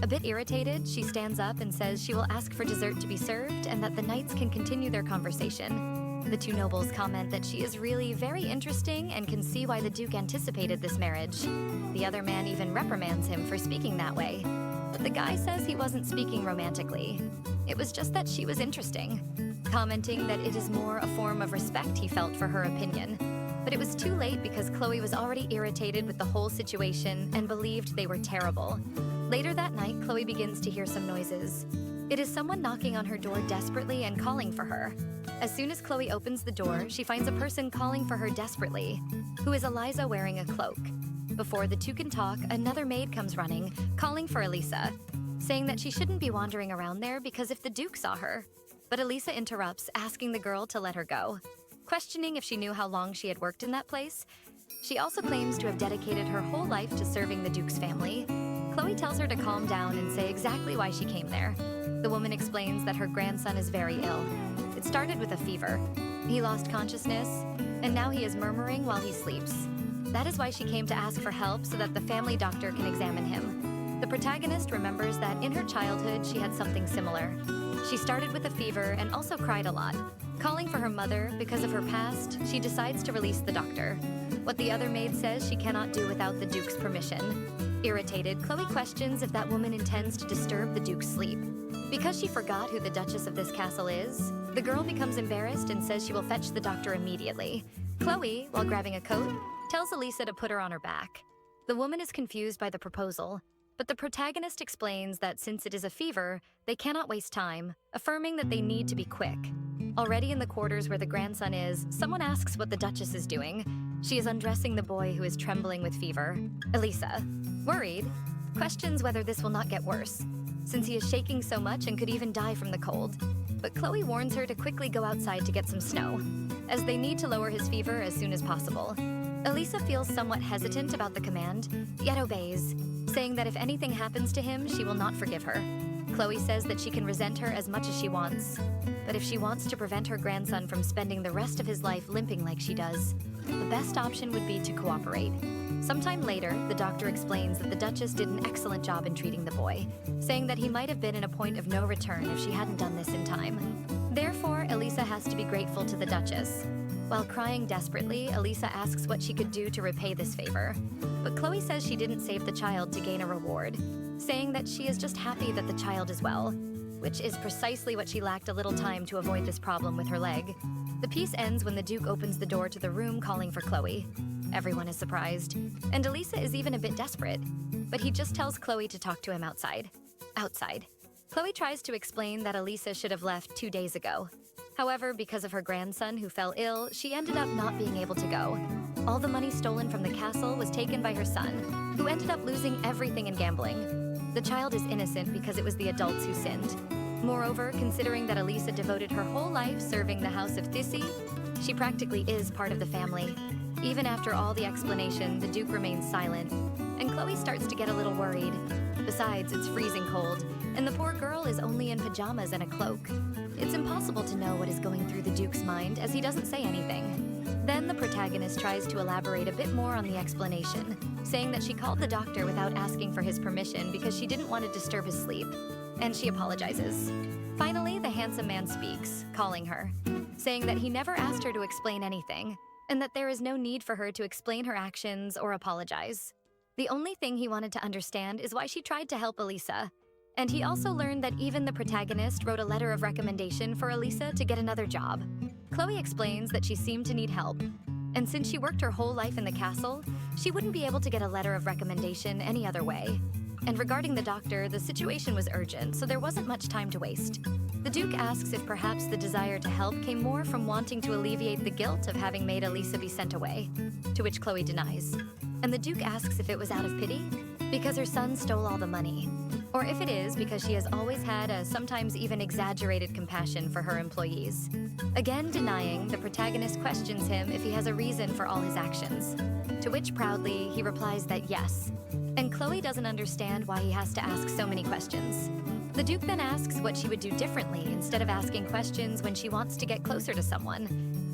A bit irritated, she stands up and says she will ask for dessert to be served and that the knights can continue their conversation. The two nobles comment that she is really very interesting and can see why the Duke anticipated this marriage. The other man even reprimands him for speaking that way. But the guy says he wasn't speaking romantically. It was just that she was interesting, commenting that it is more a form of respect he felt for her opinion. But it was too late because Chloe was already irritated with the whole situation and believed they were terrible. Later that night, Chloe begins to hear some noises. It is someone knocking on her door desperately and calling for her. As soon as Chloe opens the door, she finds a person calling for her desperately, who is Eliza wearing a cloak. Before the two can talk, another maid comes running, calling for Elisa, saying that she shouldn't be wandering around there because if the Duke saw her. But Elisa interrupts, asking the girl to let her go. Questioning if she knew how long she had worked in that place, she also claims to have dedicated her whole life to serving the Duke's family. Chloe tells her to calm down and say exactly why she came there. The woman explains that her grandson is very ill. It started with a fever. He lost consciousness, and now he is murmuring while he sleeps. That is why she came to ask for help so that the family doctor can examine him. The protagonist remembers that in her childhood she had something similar. She started with a fever and also cried a lot. Calling for her mother because of her past, she decides to release the doctor. What the other maid says she cannot do without the Duke's permission. Irritated, Chloe questions if that woman intends to disturb the Duke's sleep. Because she forgot who the Duchess of this castle is, the girl becomes embarrassed and says she will fetch the doctor immediately. Chloe, while grabbing a coat, tells Elisa to put her on her back. The woman is confused by the proposal, but the protagonist explains that since it is a fever, they cannot waste time, affirming that they need to be quick. Already in the quarters where the grandson is, someone asks what the Duchess is doing. She is undressing the boy who is trembling with fever. Elisa, worried, questions whether this will not get worse, since he is shaking so much and could even die from the cold. But Chloe warns her to quickly go outside to get some snow, as they need to lower his fever as soon as possible. Elisa feels somewhat hesitant about the command, yet obeys, saying that if anything happens to him, she will not forgive her. Chloe says that she can resent her as much as she wants, but if she wants to prevent her grandson from spending the rest of his life limping like she does, the best option would be to cooperate. Sometime later, the doctor explains that the Duchess did an excellent job in treating the boy, saying that he might have been in a point of no return if she hadn't done this in time. Therefore, Elisa has to be grateful to the Duchess. While crying desperately, Elisa asks what she could do to repay this favor. But Chloe says she didn't save the child to gain a reward, saying that she is just happy that the child is well, which is precisely what she lacked a little time to avoid this problem with her leg. The piece ends when the Duke opens the door to the room calling for Chloe. Everyone is surprised, and Elisa is even a bit desperate, but he just tells Chloe to talk to him outside. Chloe tries to explain that Elisa should have left 2 days ago. However, because of her grandson who fell ill, she ended up not being able to go. All the money stolen from the castle was taken by her son, who ended up losing everything in gambling. The child is innocent because it was the adults who sinned. Moreover, considering that Elisa devoted her whole life serving the House of Thissy, she practically is part of the family. Even after all the explanation, the Duke remains silent, and Chloe starts to get a little worried. Besides, it's freezing cold, and the poor girl is only in pajamas and a cloak. It's impossible to know what is going through the Duke's mind, as he doesn't say anything. Then the protagonist tries to elaborate a bit more on the explanation, saying that she called the doctor without asking for his permission because she didn't want to disturb his sleep, and she apologizes. Finally, the handsome man speaks, calling her, saying that he never asked her to explain anything, and that there is no need for her to explain her actions or apologize. The only thing he wanted to understand is why she tried to help Elisa. And he also learned that even the protagonist wrote a letter of recommendation for Elisa to get another job. Chloe explains that she seemed to need help, and since she worked her whole life in the castle, she wouldn't be able to get a letter of recommendation any other way. And regarding the doctor, the situation was urgent, so there wasn't much time to waste. The Duke asks if perhaps the desire to help came more from wanting to alleviate the guilt of having made Elisa be sent away, to which Chloe denies. And the Duke asks if it was out of pity, because her son stole all the money, or if it is because she has always had a sometimes even exaggerated compassion for her employees. Again denying, the protagonist questions him if he has a reason for all his actions, to which proudly he replies that yes. And Chloe doesn't understand why he has to ask so many questions. The Duke then asks what she would do differently instead of asking questions when she wants to get closer to someone.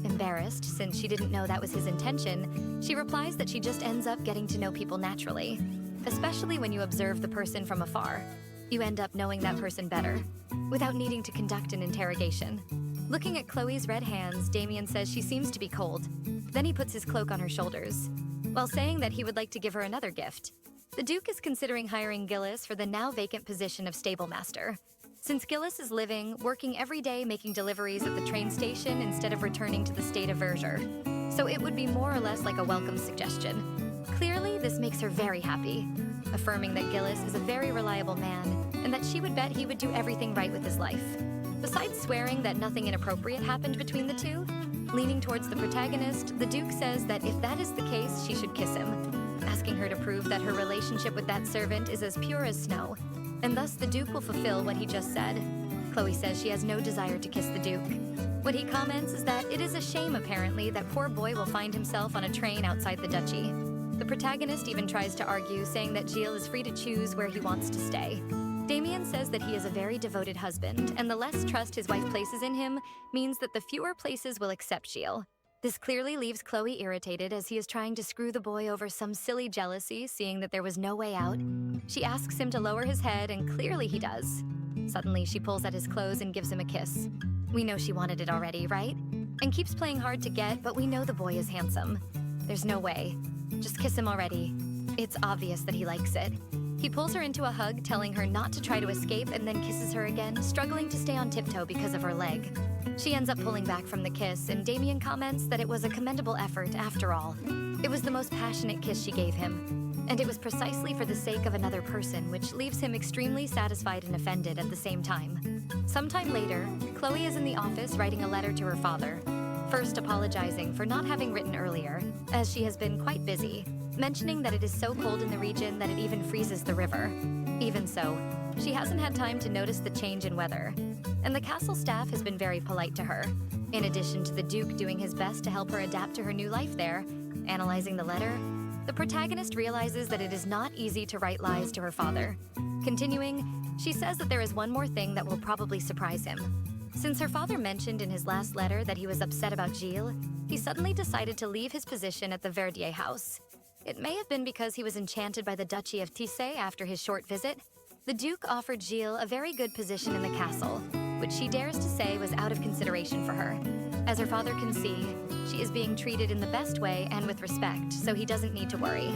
Embarrassed, since she didn't know that was his intention, she replies that she just ends up getting to know people naturally. Especially when you observe the person from afar. You end up knowing that person better, without needing to conduct an interrogation. Looking at Chloe's red hands, Damian says she seems to be cold. Then he puts his cloak on her shoulders, while saying that he would like to give her another gift. The Duke is considering hiring Gillis for the now vacant position of stable master, since Gillis is working every day making deliveries at the train station instead of returning to the state of Verdier. So it would be more or less like a welcome suggestion. Clearly, this makes her very happy, affirming that Gillis is a very reliable man and that she would bet he would do everything right with his life. Besides swearing that nothing inappropriate happened between the two, leaning towards the protagonist, the Duke says that if that is the case, she should kiss him, asking her to prove that her relationship with that servant is as pure as snow, and thus the Duke will fulfill what he just said. Chloe says she has no desire to kiss the Duke. What he comments is that it is a shame, apparently, that poor boy will find himself on a train outside the duchy. The protagonist even tries to argue, saying that Gilles is free to choose where he wants to stay. Damian says that he is a very devoted husband, and the less trust his wife places in him means that the fewer places will accept Gilles. This clearly leaves Chloe irritated as he is trying to screw the boy over some silly jealousy, seeing that there was no way out. She asks him to lower his head, and clearly he does. Suddenly, she pulls at his clothes and gives him a kiss. We know she wanted it already, right? And keeps playing hard to get, but we know the boy is handsome. There's no way. Just kiss him already. It's obvious that he likes it. He pulls her into a hug, telling her not to try to escape, and then kisses her again, struggling to stay on tiptoe because of her leg. She ends up pulling back from the kiss, and Damian comments that it was a commendable effort after all. It was the most passionate kiss she gave him, and it was precisely for the sake of another person, which leaves him extremely satisfied and offended at the same time. Sometime later, Chloe is in the office writing a letter to her father, first apologizing for not having written earlier, as she has been quite busy, mentioning that it is so cold in the region that it even freezes the river. Even so, she hasn't had time to notice the change in weather, and the castle staff has been very polite to her, in addition to the Duke doing his best to help her adapt to her new life there. Analyzing the letter, the protagonist realizes that it is not easy to write lies to her father. Continuing, she says that there is one more thing that will probably surprise him. Since her father mentioned in his last letter that he was upset about Gilles, he suddenly decided to leave his position at the Verdier house. It may have been because he was enchanted by the Duchy of Thissy after his short visit. The Duke offered Gilles a very good position in the castle, which she dares to say was out of consideration for her. As her father can see, she is being treated in the best way and with respect, so he doesn't need to worry.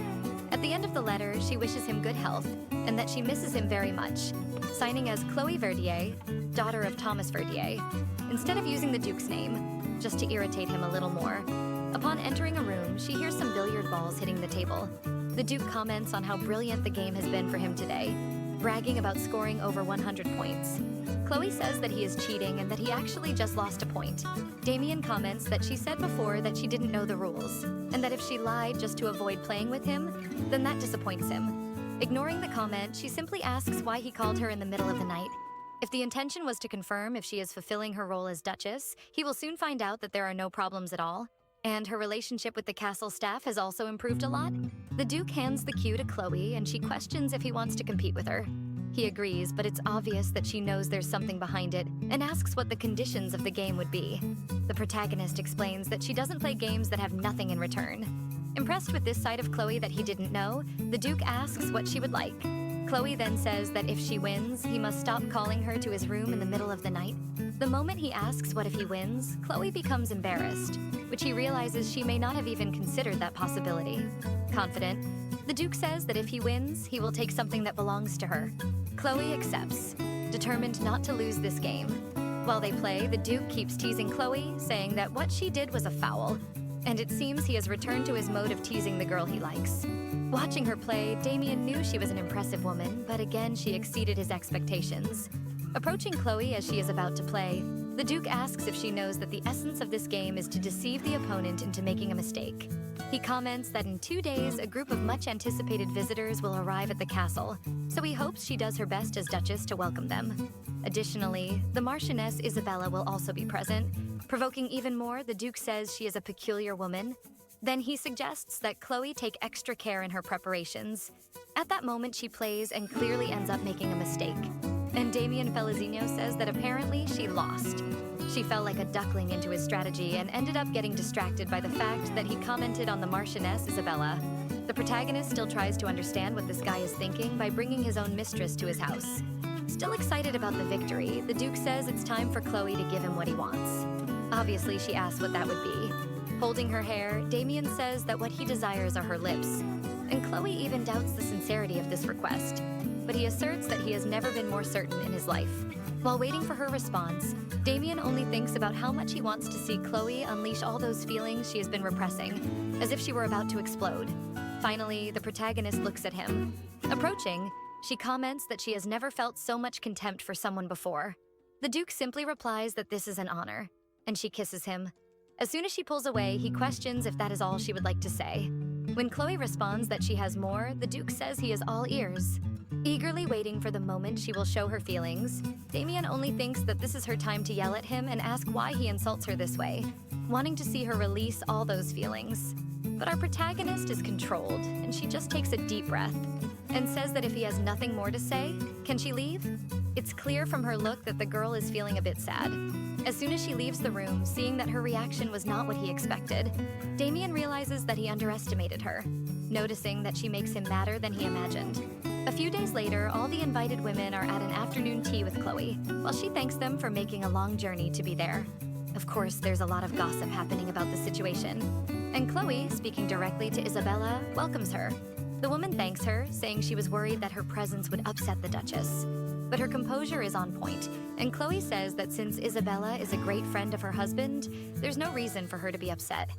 At the end of the letter, she wishes him good health and that she misses him very much, signing as Chloe Verdier, daughter of Thomas Verdier, instead of using the Duke's name, just to irritate him a little more. Upon entering a room, she hears some billiard balls hitting the table. The Duke comments on how brilliant the game has been for him today, bragging about scoring over 100 points. Chloe says that he is cheating and that he actually just lost a point. Damian comments that she said before that she didn't know the rules, and that if she lied just to avoid playing with him, then that disappoints him. Ignoring the comment, she simply asks why he called her in the middle of the night. If the intention was to confirm if she is fulfilling her role as Duchess, he will soon find out that there are no problems at all. And her relationship with the castle staff has also improved a lot. The Duke hands the cue to Chloe and she questions if he wants to compete with her. He agrees, but it's obvious that she knows there's something behind it and asks what the conditions of the game would be. The protagonist explains that she doesn't play games that have nothing in return. Impressed with this side of Chloe that he didn't know, the Duke asks what she would like. Chloe then says that if she wins, he must stop calling her to his room in the middle of the night. The moment he asks what if he wins, Chloe becomes embarrassed, which he realizes she may not have even considered that possibility. Confident, the Duke says that if he wins, he will take something that belongs to her. Chloe accepts, determined not to lose this game. While they play, the Duke keeps teasing Chloe, saying that what she did was a foul, and it seems he has returned to his mode of teasing the girl he likes. Watching her play, Damian knew she was an impressive woman, but again she exceeded his expectations. Approaching Chloe as she is about to play, the Duke asks if she knows that the essence of this game is to deceive the opponent into making a mistake. He comments that in 2 days, a group of much-anticipated visitors will arrive at the castle, so he hopes she does her best as Duchess to welcome them. Additionally, the Marchioness Isabella will also be present. Provoking even more, the Duke says she is a peculiar woman. Then he suggests that Chloe take extra care in her preparations. At that moment, she plays and clearly ends up making a mistake. And Damian Felizino says that apparently she lost. She fell like a duckling into his strategy and ended up getting distracted by the fact that he commented on the Marchioness Isabella. The protagonist still tries to understand what this guy is thinking by bringing his own mistress to his house. Still excited about the victory, the Duke says it's time for Chloe to give him what he wants. Obviously, she asks what that would be. Holding her hair, Damian says that what he desires are her lips. And Chloe even doubts the sincerity of this request. But he asserts that he has never been more certain in his life. While waiting for her response, Damian only thinks about how much he wants to see Chloe unleash all those feelings she has been repressing, as if she were about to explode. Finally, the protagonist looks at him. Approaching, she comments that she has never felt so much contempt for someone before. The Duke simply replies that this is an honor, and she kisses him. As soon as she pulls away, he questions if that is all she would like to say. When Chloe responds that she has more, the Duke says he is all ears. Eagerly waiting for the moment she will show her feelings, Damian only thinks that this is her time to yell at him and ask why he insults her this way, wanting to see her release all those feelings. But our protagonist is controlled, and she just takes a deep breath and says that if he has nothing more to say, can she leave? It's clear from her look that the girl is feeling a bit sad. As soon as she leaves the room, seeing that her reaction was not what he expected, Damian realizes that he underestimated her, noticing that she makes him madder than he imagined. A few days later, all the invited women are at an afternoon tea with Chloe, while she thanks them for making a long journey to be there. Of course, there's a lot of gossip happening about the situation, and Chloe, speaking directly to Isabella, welcomes her. The woman thanks her, saying she was worried that her presence would upset the Duchess. But her composure is on point, and Chloe says that since Isabella is a great friend of her husband, there's no reason for her to be upset.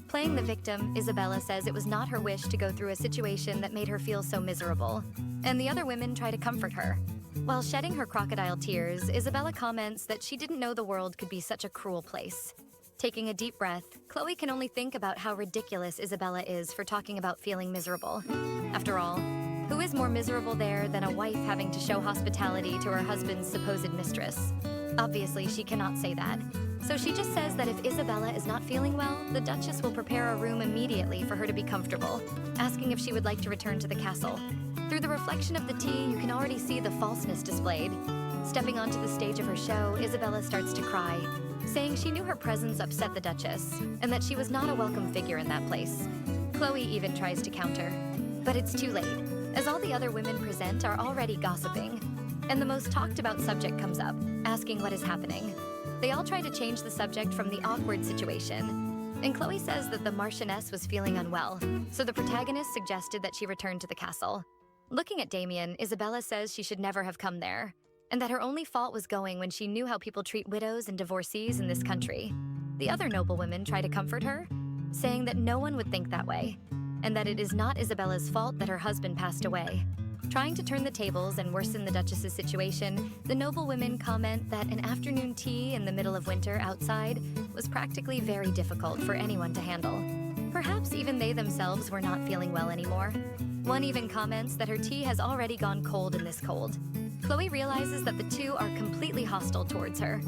Playing the victim, Isabella says it was not her wish to go through a situation that made her feel so miserable, and the other women try to comfort her. While shedding her crocodile tears, Isabella comments that she didn't know the world could be such a cruel place. Taking a deep breath, Chloe can only think about how ridiculous Isabella is for talking about feeling miserable. After all, who is more miserable there than a wife having to show hospitality to her husband's supposed mistress? Obviously, she cannot say that. So she just says that if Isabella is not feeling well, the Duchess will prepare a room immediately for her to be comfortable, asking if she would like to return to the castle. Through the reflection of the tea, you can already see the falseness displayed. Stepping onto the stage of her show, Isabella starts to cry, saying she knew her presence upset the Duchess, and that she was not a welcome figure in that place. Chloe even tries to counter, but it's too late, as all the other women present are already gossiping. And the most talked about subject comes up, asking what is happening. They all try to change the subject from the awkward situation. And Chloe says that the Marchioness was feeling unwell, so the protagonist suggested that she return to the castle. Looking at Damian, Isabella says she should never have come there, and that her only fault was going when she knew how people treat widows and divorcees in this country. The other noblewomen try to comfort her, saying that no one would think that way, and that it is not Isabella's fault that her husband passed away. Trying to turn the tables and worsen the Duchess's situation, the noblewomen comment that an afternoon tea in the middle of winter outside was practically very difficult for anyone to handle. Perhaps even they themselves were not feeling well anymore. One even comments that her tea has already gone cold in this cold. Chloe realizes that the two are completely hostile towards her.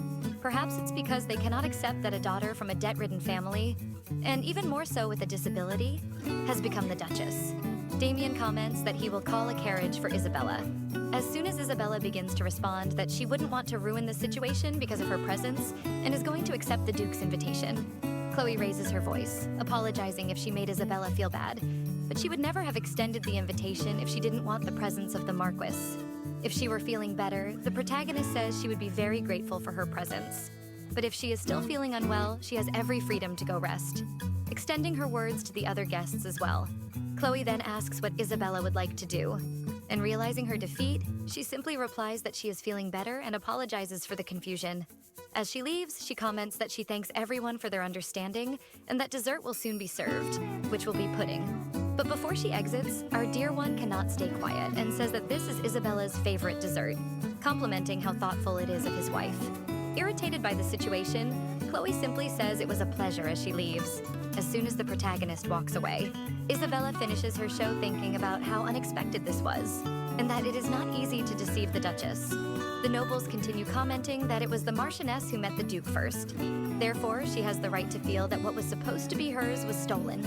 Perhaps it's because they cannot accept that a daughter from a debt-ridden family, and even more so with a disability, has become the Duchess. Damian comments that he will call a carriage for Isabella. As soon as Isabella begins to respond that she wouldn't want to ruin the situation because of her presence and is going to accept the Duke's invitation, Chloe raises her voice, apologizing if she made Isabella feel bad, but she would never have extended the invitation if she didn't want the presence of the Marquis. If she were feeling better, the protagonist says she would be very grateful for her presence. But if she is still feeling unwell, she has every freedom to go rest, extending her words to the other guests as well. Chloe then asks what Isabella would like to do, and realizing her defeat, she simply replies that she is feeling better and apologizes for the confusion. As she leaves, she comments that she thanks everyone for their understanding and that dessert will soon be served, which will be pudding. But before she exits, our dear one cannot stay quiet and says that this is Isabella's favorite dessert, complimenting how thoughtful it is of his wife. Irritated by the situation, Chloe simply says it was a pleasure as she leaves. As soon as the protagonist walks away, Isabella finishes her show thinking about how unexpected this was, and that it is not easy to deceive the Duchess. The nobles continue commenting that it was the Marchioness who met the Duke first. Therefore, she has the right to feel that what was supposed to be hers was stolen.